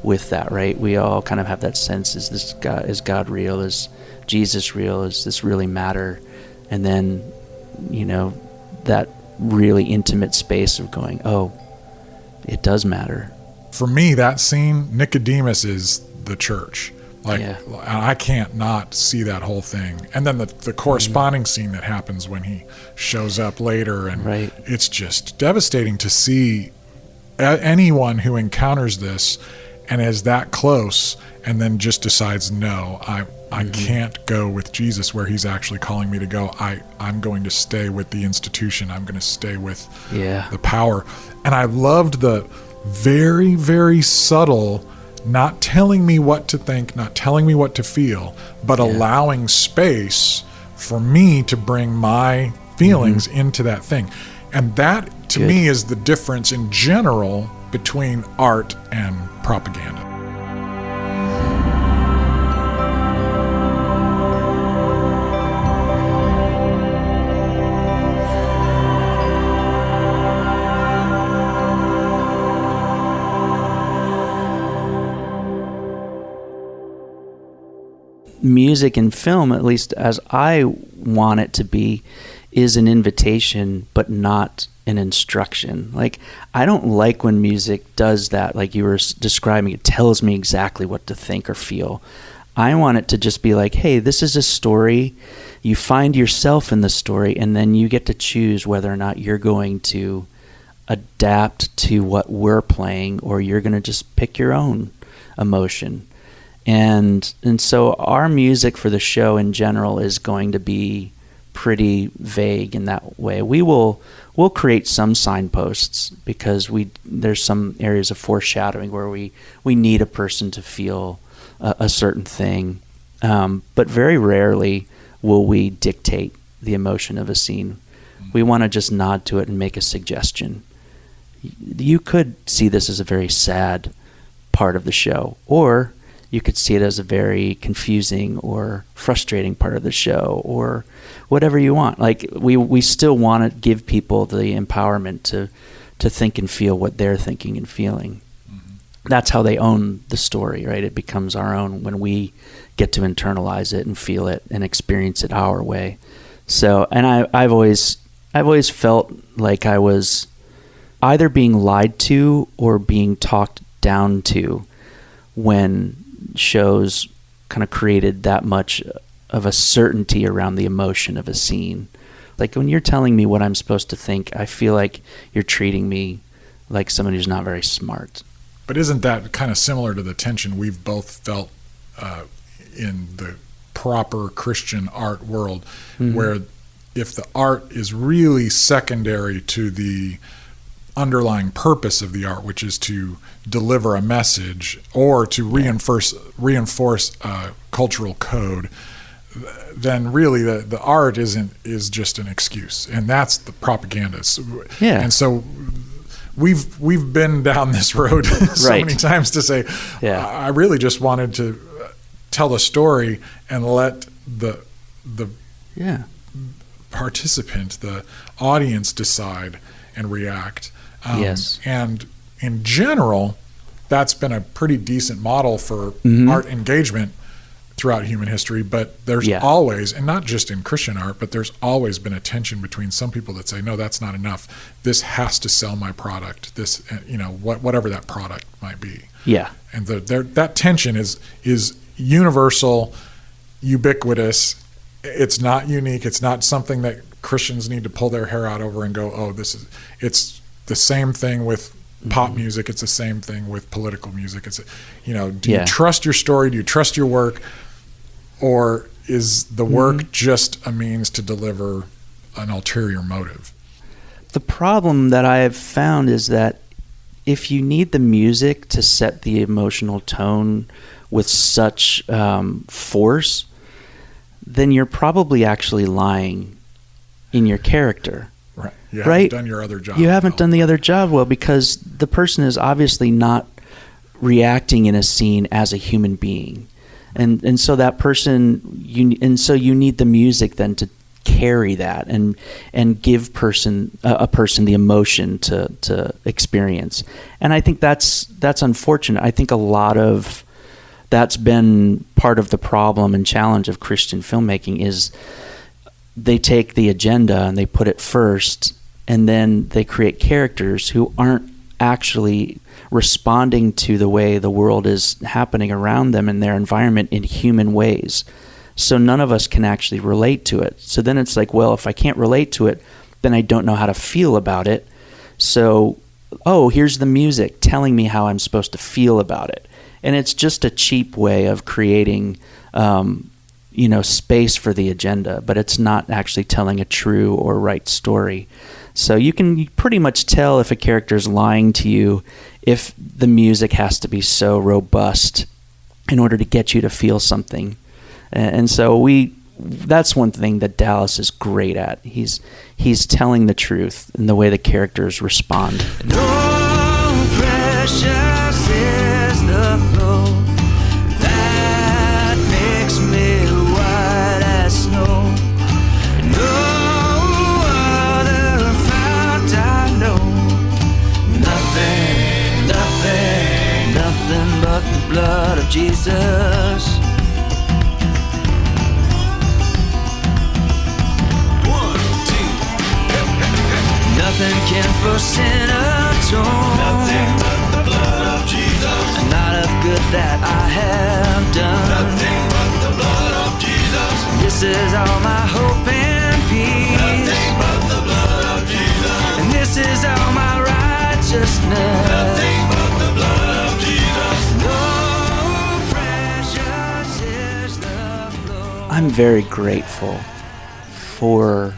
with that, right? We all kind of have that sense, is God real? Is Jesus real? Does this really matter? And then, that really intimate space of going, oh, it does matter. For me, that scene, Nicodemus is the church. I can't not see that whole thing. And then the corresponding scene that happens when he shows up later, and it's just devastating to see anyone who encounters this and is that close and then just decides, no, I can't go with Jesus where he's actually calling me to go. I'm going to stay with the institution. I'm going to stay with the power. And I loved the very, very subtle, not telling me what to think, not telling me what to feel, but allowing space for me to bring my feelings into that thing. And that, to me, is the difference in general between art and propaganda. Music and film, at least as I want it to be, is an invitation, but not an instruction. Like, I don't like when music does that, like you were describing. It tells me exactly what to think or feel. I want it to just be like, hey, this is a story. You find yourself in the story, and then you get to choose whether or not you're going to adapt to what we're playing, or you're going to just pick your own emotion. And so our music for the show in general is going to be pretty vague in that way. We'll create some signposts because there's some areas of foreshadowing where we need a person to feel a certain thing, but very rarely will we dictate the emotion of a scene. We want to just nod to it and make a suggestion. You could see this as a very sad part of the show, or you could see it as a very confusing or frustrating part of the show, or whatever you want. Like, we still want to give people the empowerment to think and feel what they're thinking and feeling. That's how they own the story, right? It becomes our own when we get to internalize it and feel it and experience it our way. So, and I've always felt like I was either being lied to or being talked down to when shows kind of created that much of a certainty around the emotion of a scene. Like, when you're telling me what I'm supposed to think, I feel like you're treating me like someone who's not very smart. But isn't that kind of similar to the tension we've both felt in the proper Christian art world, where if the art is really secondary to the underlying purpose of the art, which is to deliver a message or to reinforce a cultural code, then really the art is just an excuse, and that's the propaganda. And so we've been down this road so many times to say, I really just wanted to tell a story and let the participant, the audience, decide and react. And in general, that's been a pretty decent model for art engagement throughout human history. But there's always, and not just in Christian art, but there's always been a tension between some people that say, no, that's not enough. This has to sell my product. This, whatever that product might be. Yeah. And that tension is universal, ubiquitous. It's not unique. It's not something that Christians need to pull their hair out over and go, it's the same thing with pop music. It's the same thing with political music. It's, do you trust your story? Do you trust your work? Or is the work just a means to deliver an ulterior motive? The problem that I have found is that if you need the music to set the emotional tone with such force, then you're probably actually lying in your character. Right. You Right? haven't done your other job. You haven't well. done the other job well, because the person is obviously not reacting in a scene as a human being. And so that person, so you need the music then to carry that and give a person the emotion to experience. And I think that's unfortunate. I think a lot of that's been part of the problem and challenge of Christian filmmaking is they take the agenda and they put it first, and then they create characters who aren't actually responding to the way the world is happening around them and their environment in human ways. So none of us can actually relate to it. So then it's like, well, if I can't relate to it, then I don't know how to feel about it. So, here's the music telling me how I'm supposed to feel about it. And it's just a cheap way of creating, space for the agenda, but it's not actually telling a true or right story. So you can pretty much tell if a character is lying to you if the music has to be so robust in order to get you to feel something. And so that's one thing that Dallas is great at. He's telling the truth in the way the characters respond. No precious is the flow that makes me white as snow. No other fount I know. Nothing but the blood of Jesus. Nothing can for sin atone. Nothing but the blood of Jesus. Not of good that I have done. Nothing but the blood of Jesus. This is all my hope and peace. Nothing but the blood of Jesus. And this is all my righteousness. Nothing but the blood of Jesus. No precious is the flow. I'm very grateful for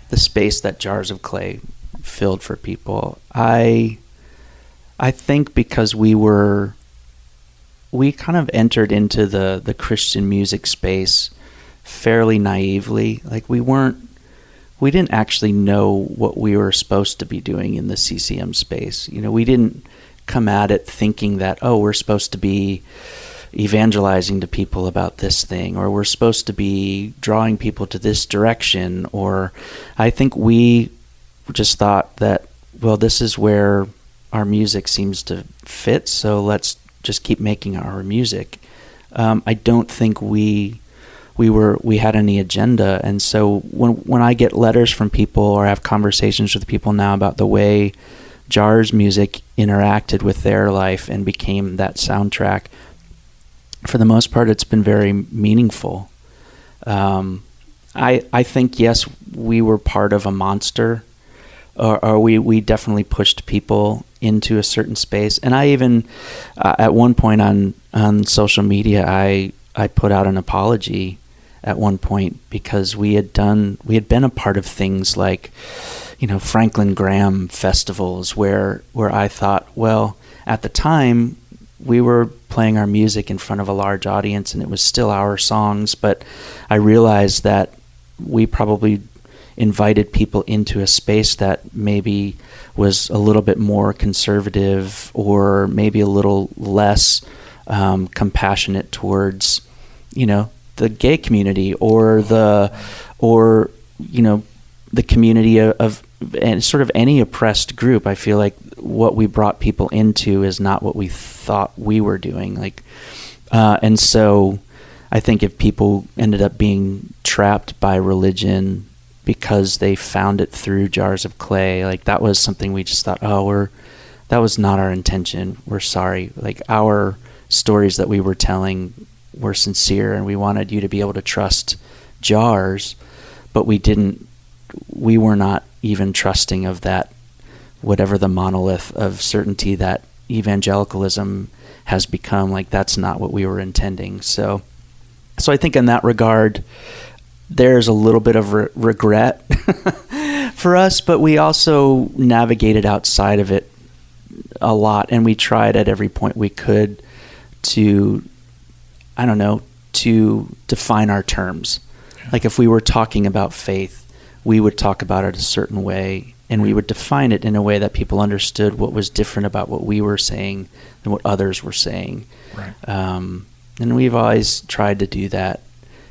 the space that Jars of Clay filled for people. I think because we kind of entered into the Christian music space fairly naively. Like we didn't actually know what we were supposed to be doing in the CCM space. We didn't come at it thinking that, we're supposed to be evangelizing to people about this thing, or we're supposed to be drawing people to this direction. Or I think we just thought that, well, this is where our music seems to fit, so let's just keep making our music. I don't think we had any agenda. And so when I get letters from people or have conversations with people now about the way Jars music interacted with their life and became that soundtrack, for the most part, it's been very meaningful. I think, yes, we were part of a monster, or we definitely pushed people into a certain space. And I even, at one point on social media, I put out an apology at one point because we had been a part of things like, Franklin Graham festivals where I thought, well, at the time, we were playing our music in front of a large audience and it was still our songs, but I realized that we probably invited people into a space that maybe was a little bit more conservative or maybe a little less compassionate towards, the gay community or the community of and sort of any oppressed group. I feel like what we brought people into is not what we thought we were doing. And so I think if people ended up being trapped by religion because they found it through Jars of Clay, that was something we just thought, that was not our intention. We're sorry. Our stories that we were telling were sincere, and we wanted you to be able to trust Jars, but we were not even trusting of that, whatever the monolith of certainty that evangelicalism has become. That's not what we were intending. So I think in that regard, there's a little bit of regret for us, but we also navigated outside of it a lot, and we tried at every point we could to, to define our terms. Like if we were talking about faith, we would talk about it a certain way, and we would define it in a way that people understood what was different about what we were saying than what others were saying. Right. And we've always tried to do that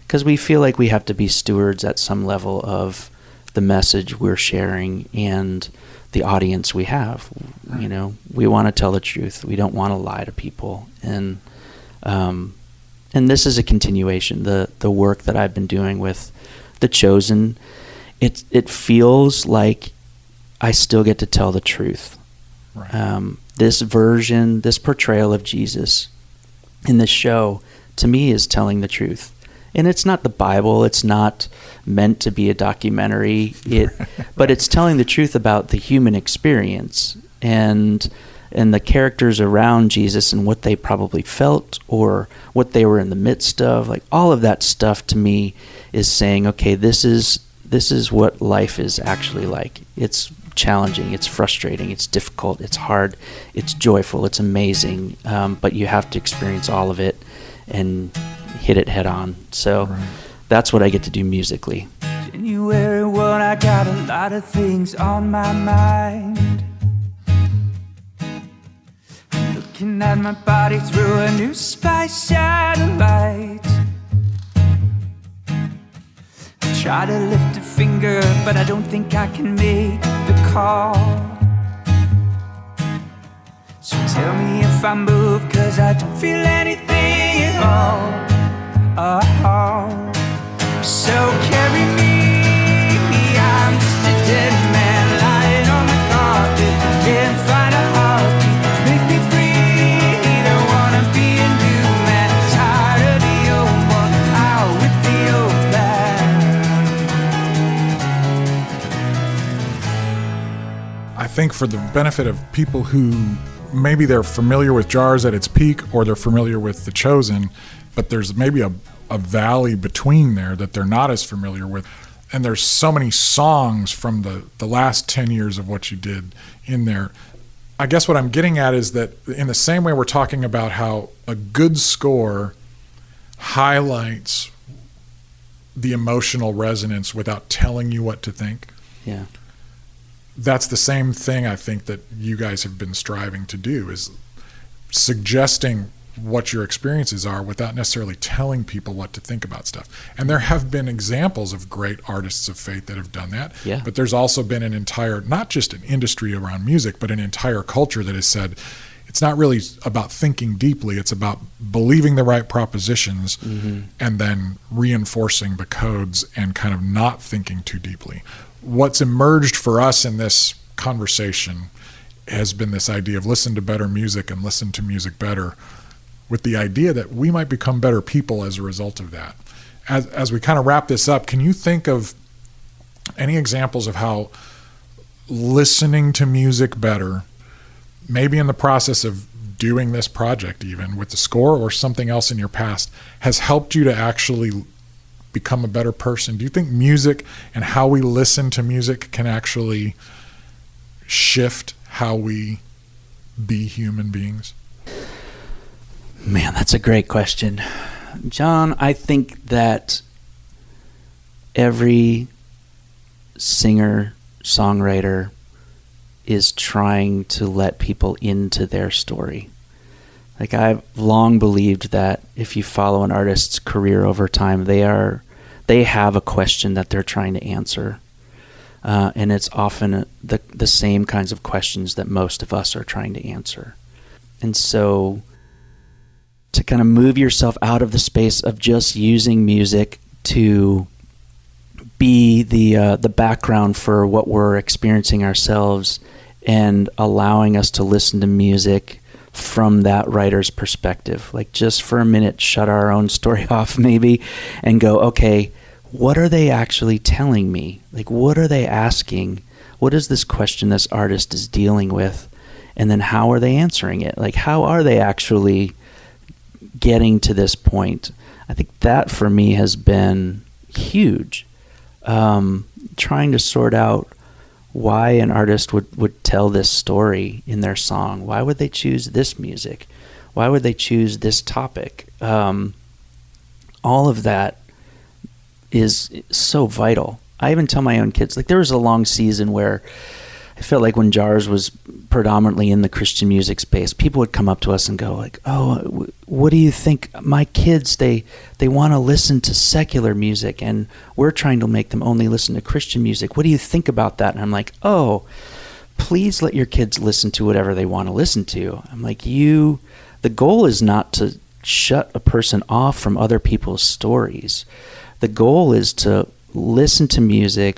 because we feel like we have to be stewards at some level of the message we're sharing and the audience we have. Right. You know, we want to tell the truth. We don't want to lie to people. And this is a continuation. The work that I've been doing with The Chosen, it feels like I still get to tell the truth. Right. This version, this portrayal of Jesus in this show, to me, is telling the truth. And it's not the Bible. It's not meant to be a documentary. But it's telling the truth about the human experience and the characters around Jesus and what they probably felt or what they were in the midst of. Like all of that stuff to me is saying, okay, this is what life is actually like. It's challenging, it's frustrating, it's difficult, it's hard, it's joyful, it's amazing, but you have to experience all of it and hit it head on. So that's what I get to do musically. January 1, I got a lot of things on my mind. Looking at my body through a new spy satellite. Try to lift a finger, but I don't think I can make the call. So tell me if I move, 'cause I don't feel anything at all. So carry me, I'm just a dead man lying on the carpet. Can't find a heartbeat, make me free. Don't wanna be a new man, tired of the old one, out with the old man. I think for the benefit of people who maybe they're familiar with Jars at its peak or they're familiar with The Chosen, but there's maybe a valley between there that they're not as familiar with. And there's so many songs from the last 10 years of what you did in there. I guess what I'm getting at is that in the same way we're talking about how a good score highlights the emotional resonance without telling you what to think. Yeah. That's the same thing I think that you guys have been striving to do, is suggesting what your experiences are without necessarily telling people what to think about stuff. And there have been examples of great artists of faith that have done that. Yeah. But there's also been an entire, not just an industry around music, but an entire culture that has said, it's not really about thinking deeply, it's about believing the right propositions and then reinforcing the codes and kind of not thinking too deeply. What's emerged for us in this conversation has been this idea of listen to better music and listen to music better, with the idea that we might become better people as a result of that. As we kind of wrap this up, can you think of any examples of how listening to music better, maybe in the process of doing this project even with the score or something else in your past, has helped you to actually become a better person? Do you think music and how we listen to music can actually shift how we be human beings? Man, that's a great question. John, I think that every singer, songwriter is trying to let people into their story. Like, I've long believed that if you follow an artist's career over time, they have a question that they're trying to answer. And it's often the same kinds of questions that most of us are trying to answer. And so to kind of move yourself out of the space of just using music to be the background for what we're experiencing ourselves and allowing us to listen to music from that writer's perspective. Like, just for a minute, shut our own story off maybe and go, okay, what are they actually telling me? Like, what are they asking? What is this question this artist is dealing with? And then how are they answering it? Like, how are they actually getting to this point? I think that for me has been huge. Trying to sort out why an artist would tell this story in their song. Why would they choose this music? Why would they choose this topic? all of that is so vital. I even tell my own kids, like, there was a long season where I felt like when Jars was predominantly in the Christian music space, people would come up to us and go like, oh, what do you think? My kids, they want to listen to secular music, and we're trying to make them only listen to Christian music. What do you think about that? And I'm like, oh, please let your kids listen to whatever they want to listen to. I'm like, the goal is not to shut a person off from other people's stories. The goal is to listen to music,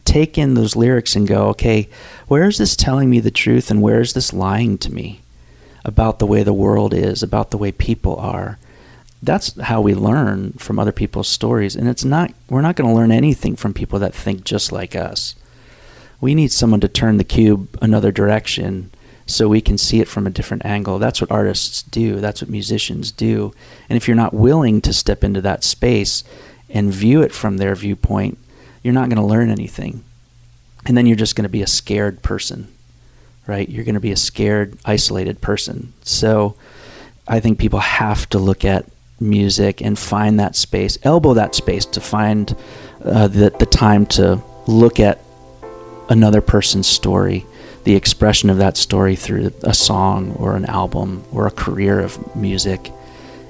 take in those lyrics and go, okay, where is this telling me the truth, and where is this lying to me about the way the world is, about the way people are? That's how we learn from other people's stories. And we're not going to learn anything from people that think just like us. We need someone to turn the cube another direction so we can see it from a different angle. That's what artists do. That's what musicians do. And if you're not willing to step into that space and view it from their viewpoint, you're not going to learn anything. And then you're just going to be a scared person, right? You're going to be a scared, isolated person. So I think people have to look at music and find that space, elbow that space to find the time to look at another person's story, the expression of that story through a song or an album or a career of music,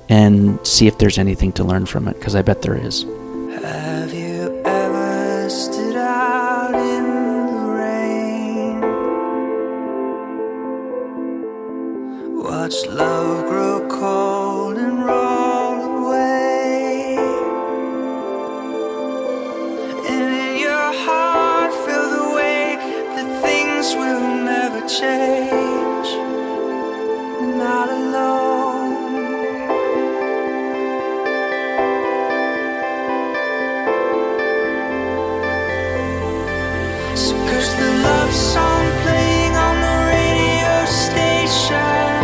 and see if there's anything to learn from it, because I bet there is. Have you ever stood out in the rain? Watched love grow cold and roll away, and in your heart feel the weight that things will never change. Not alone. Cause the love song playing on the radio station,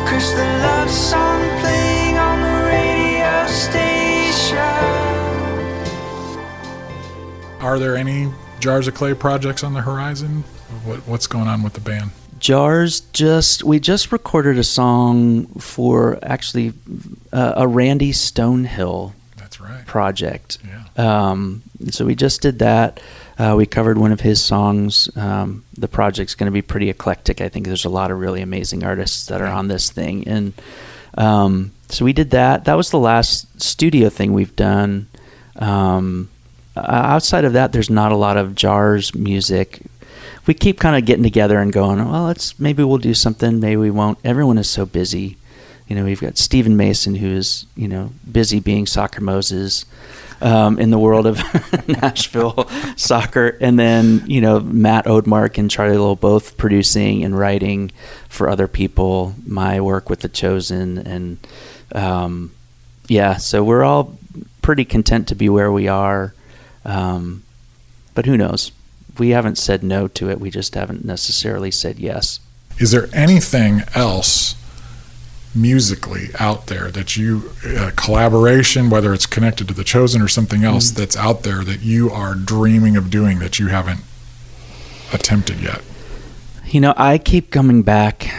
cause the love song playing on the radio station. Are there any Jars of Clay projects on the horizon? What's going on with the band? Jars, we just recorded a song for actually a Randy Stonehill project. Yeah. So we just did that. We covered one of his songs. The project's going to be pretty eclectic. I think there's a lot of really amazing artists that are on this thing. And so we did that. That was the last studio thing we've done. Outside of that, there's not a lot of Jars music. We keep kind of getting together and going, well, maybe we'll do something, maybe we won't. Everyone is so busy. We've got Stephen Mason, who's, busy being Soccer Moses in the world of Nashville soccer. And then, Matt Odemark and Charlie Lowell both producing and writing for other people, my work with The Chosen. And, so we're all pretty content to be where we are. But who knows? We haven't said no to it. We just haven't necessarily said yes. Is there anything else musically out there that you collaboration, whether it's connected to The Chosen or something else, that's out there that you are dreaming of doing that you haven't attempted yet? I keep coming back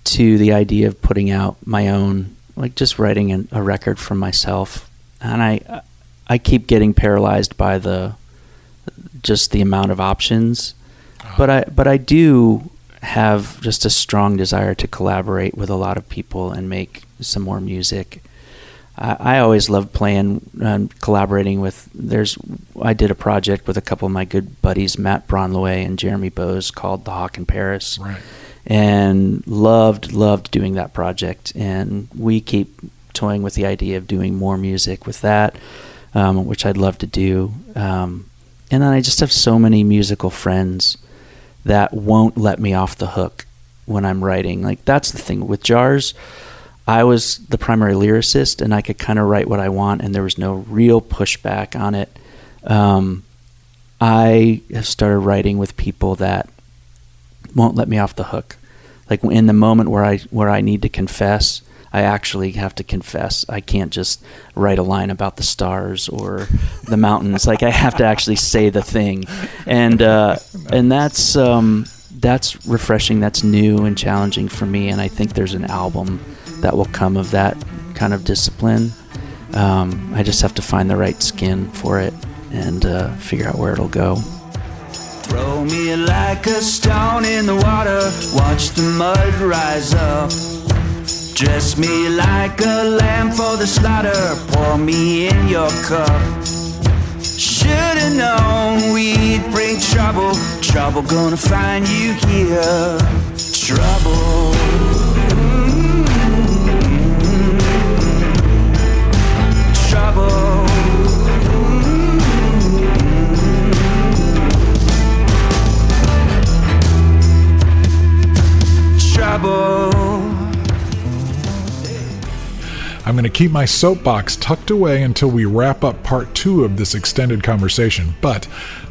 to the idea of putting out my own, like just writing a record for myself, and I keep getting paralyzed by the amount of options, but I do have just a strong desire to collaborate with a lot of people and make some more music. I always loved playing and collaborating with, I did a project with a couple of my good buddies, Matt Bronloy and Jeremy Bose, called The Hawk in Paris. Right. And loved doing that project. And we keep toying with the idea of doing more music with that, which I'd love to do. And then I just have so many musical friends that won't let me off the hook when I'm writing. Like, that's the thing. With Jars, I was the primary lyricist, and I could kind of write what I want, and there was no real pushback on it. I have started writing with people that won't let me off the hook. Like, in the moment where I need to confess, I actually have to confess. I can't just write a line about the stars or the mountains. Like, I have to actually say the thing, and that's refreshing. That's new and challenging for me. And I think there's an album that will come of that kind of discipline. I just have to find the right skin for it and figure out where it'll go. Throw me like a stone in the water, watch the mud rise up. Dress me like a lamb for the slaughter, pour me in your cup. Should've known we'd bring trouble, trouble gonna find you here. Trouble. Trouble. Trouble. I'm going to keep my soapbox tucked away until we wrap up part 2 of this extended conversation, but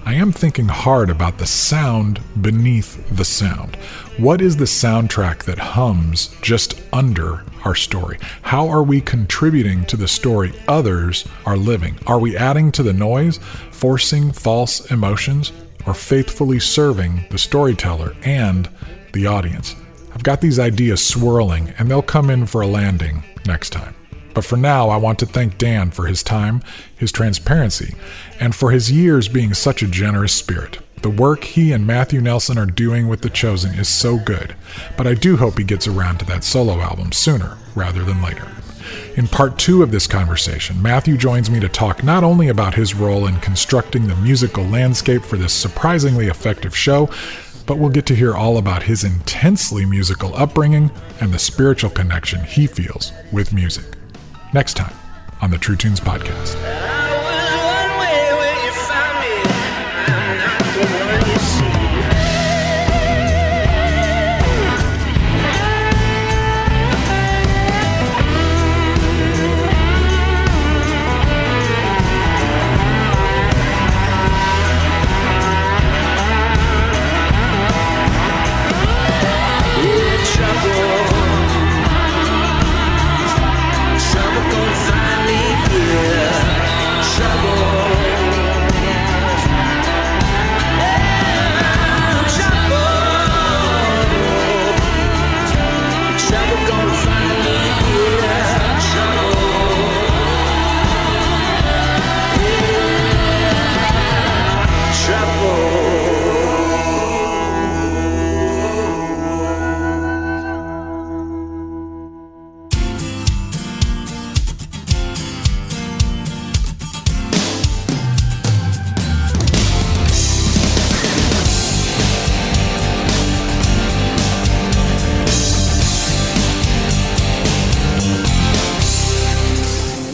I am thinking hard about the sound beneath the sound. What is the soundtrack that hums just under our story? How are we contributing to the story others are living? Are we adding to the noise, forcing false emotions, or faithfully serving the storyteller and the audience? I've got these ideas swirling, and they'll come in for a landing next time. But for now, I want to thank Dan for his time, his transparency, and for his years being such a generous spirit. The work he and Matthew Nelson are doing with The Chosen is so good, but I do hope he gets around to that solo album sooner rather than later. In part 2 of this conversation, Matthew joins me to talk not only about his role in constructing the musical landscape for this surprisingly effective show, but we'll get to hear all about his intensely musical upbringing and the spiritual connection he feels with music. Next time on the True Tunes Podcast.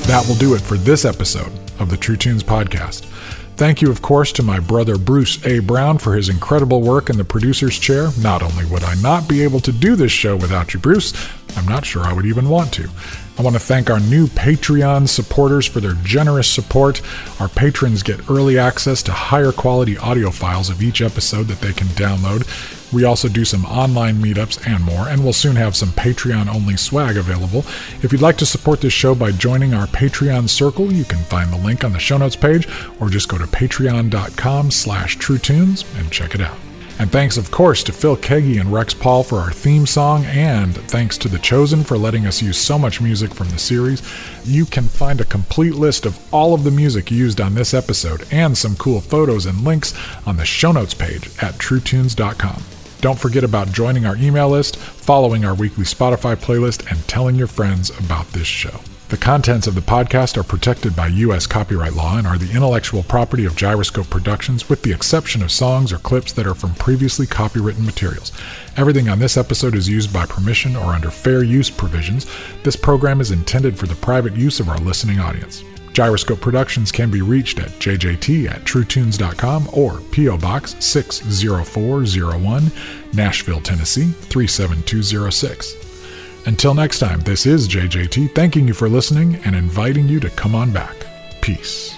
That will do it for this episode of the True Tunes Podcast. Thank you, of course, to my brother Bruce A. Brown for his incredible work in the producer's chair. Not only would I not be able to do this show without you, Bruce, I'm not sure I would even want to. I want to thank our new Patreon supporters for their generous support. Our patrons get early access to higher quality audio files of each episode that they can download. We also do some online meetups and more, and we'll soon have some Patreon-only swag available. If you'd like to support this show by joining our Patreon circle, you can find the link on the show notes page, or just go to patreon.com/TrueTunes and check it out. And thanks, of course, to Phil Keggy and Rex Paul for our theme song, and thanks to The Chosen for letting us use so much music from the series. You can find a complete list of all of the music used on this episode and some cool photos and links on the show notes page at TrueTunes.com. Don't forget about joining our email list, following our weekly Spotify playlist, and telling your friends about this show. The contents of the podcast are protected by U.S. copyright law and are the intellectual property of Gyroscope Productions, with the exception of songs or clips that are from previously copywritten materials. Everything on this episode is used by permission or under fair use provisions. This program is intended for the private use of our listening audience. Gyroscope Productions can be reached at jjt@truetunes.com or P.O. Box 60401, Nashville, Tennessee 37206. Until next time, this is JJT thanking you for listening and inviting you to come on back. Peace.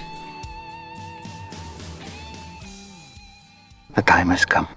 The time has come.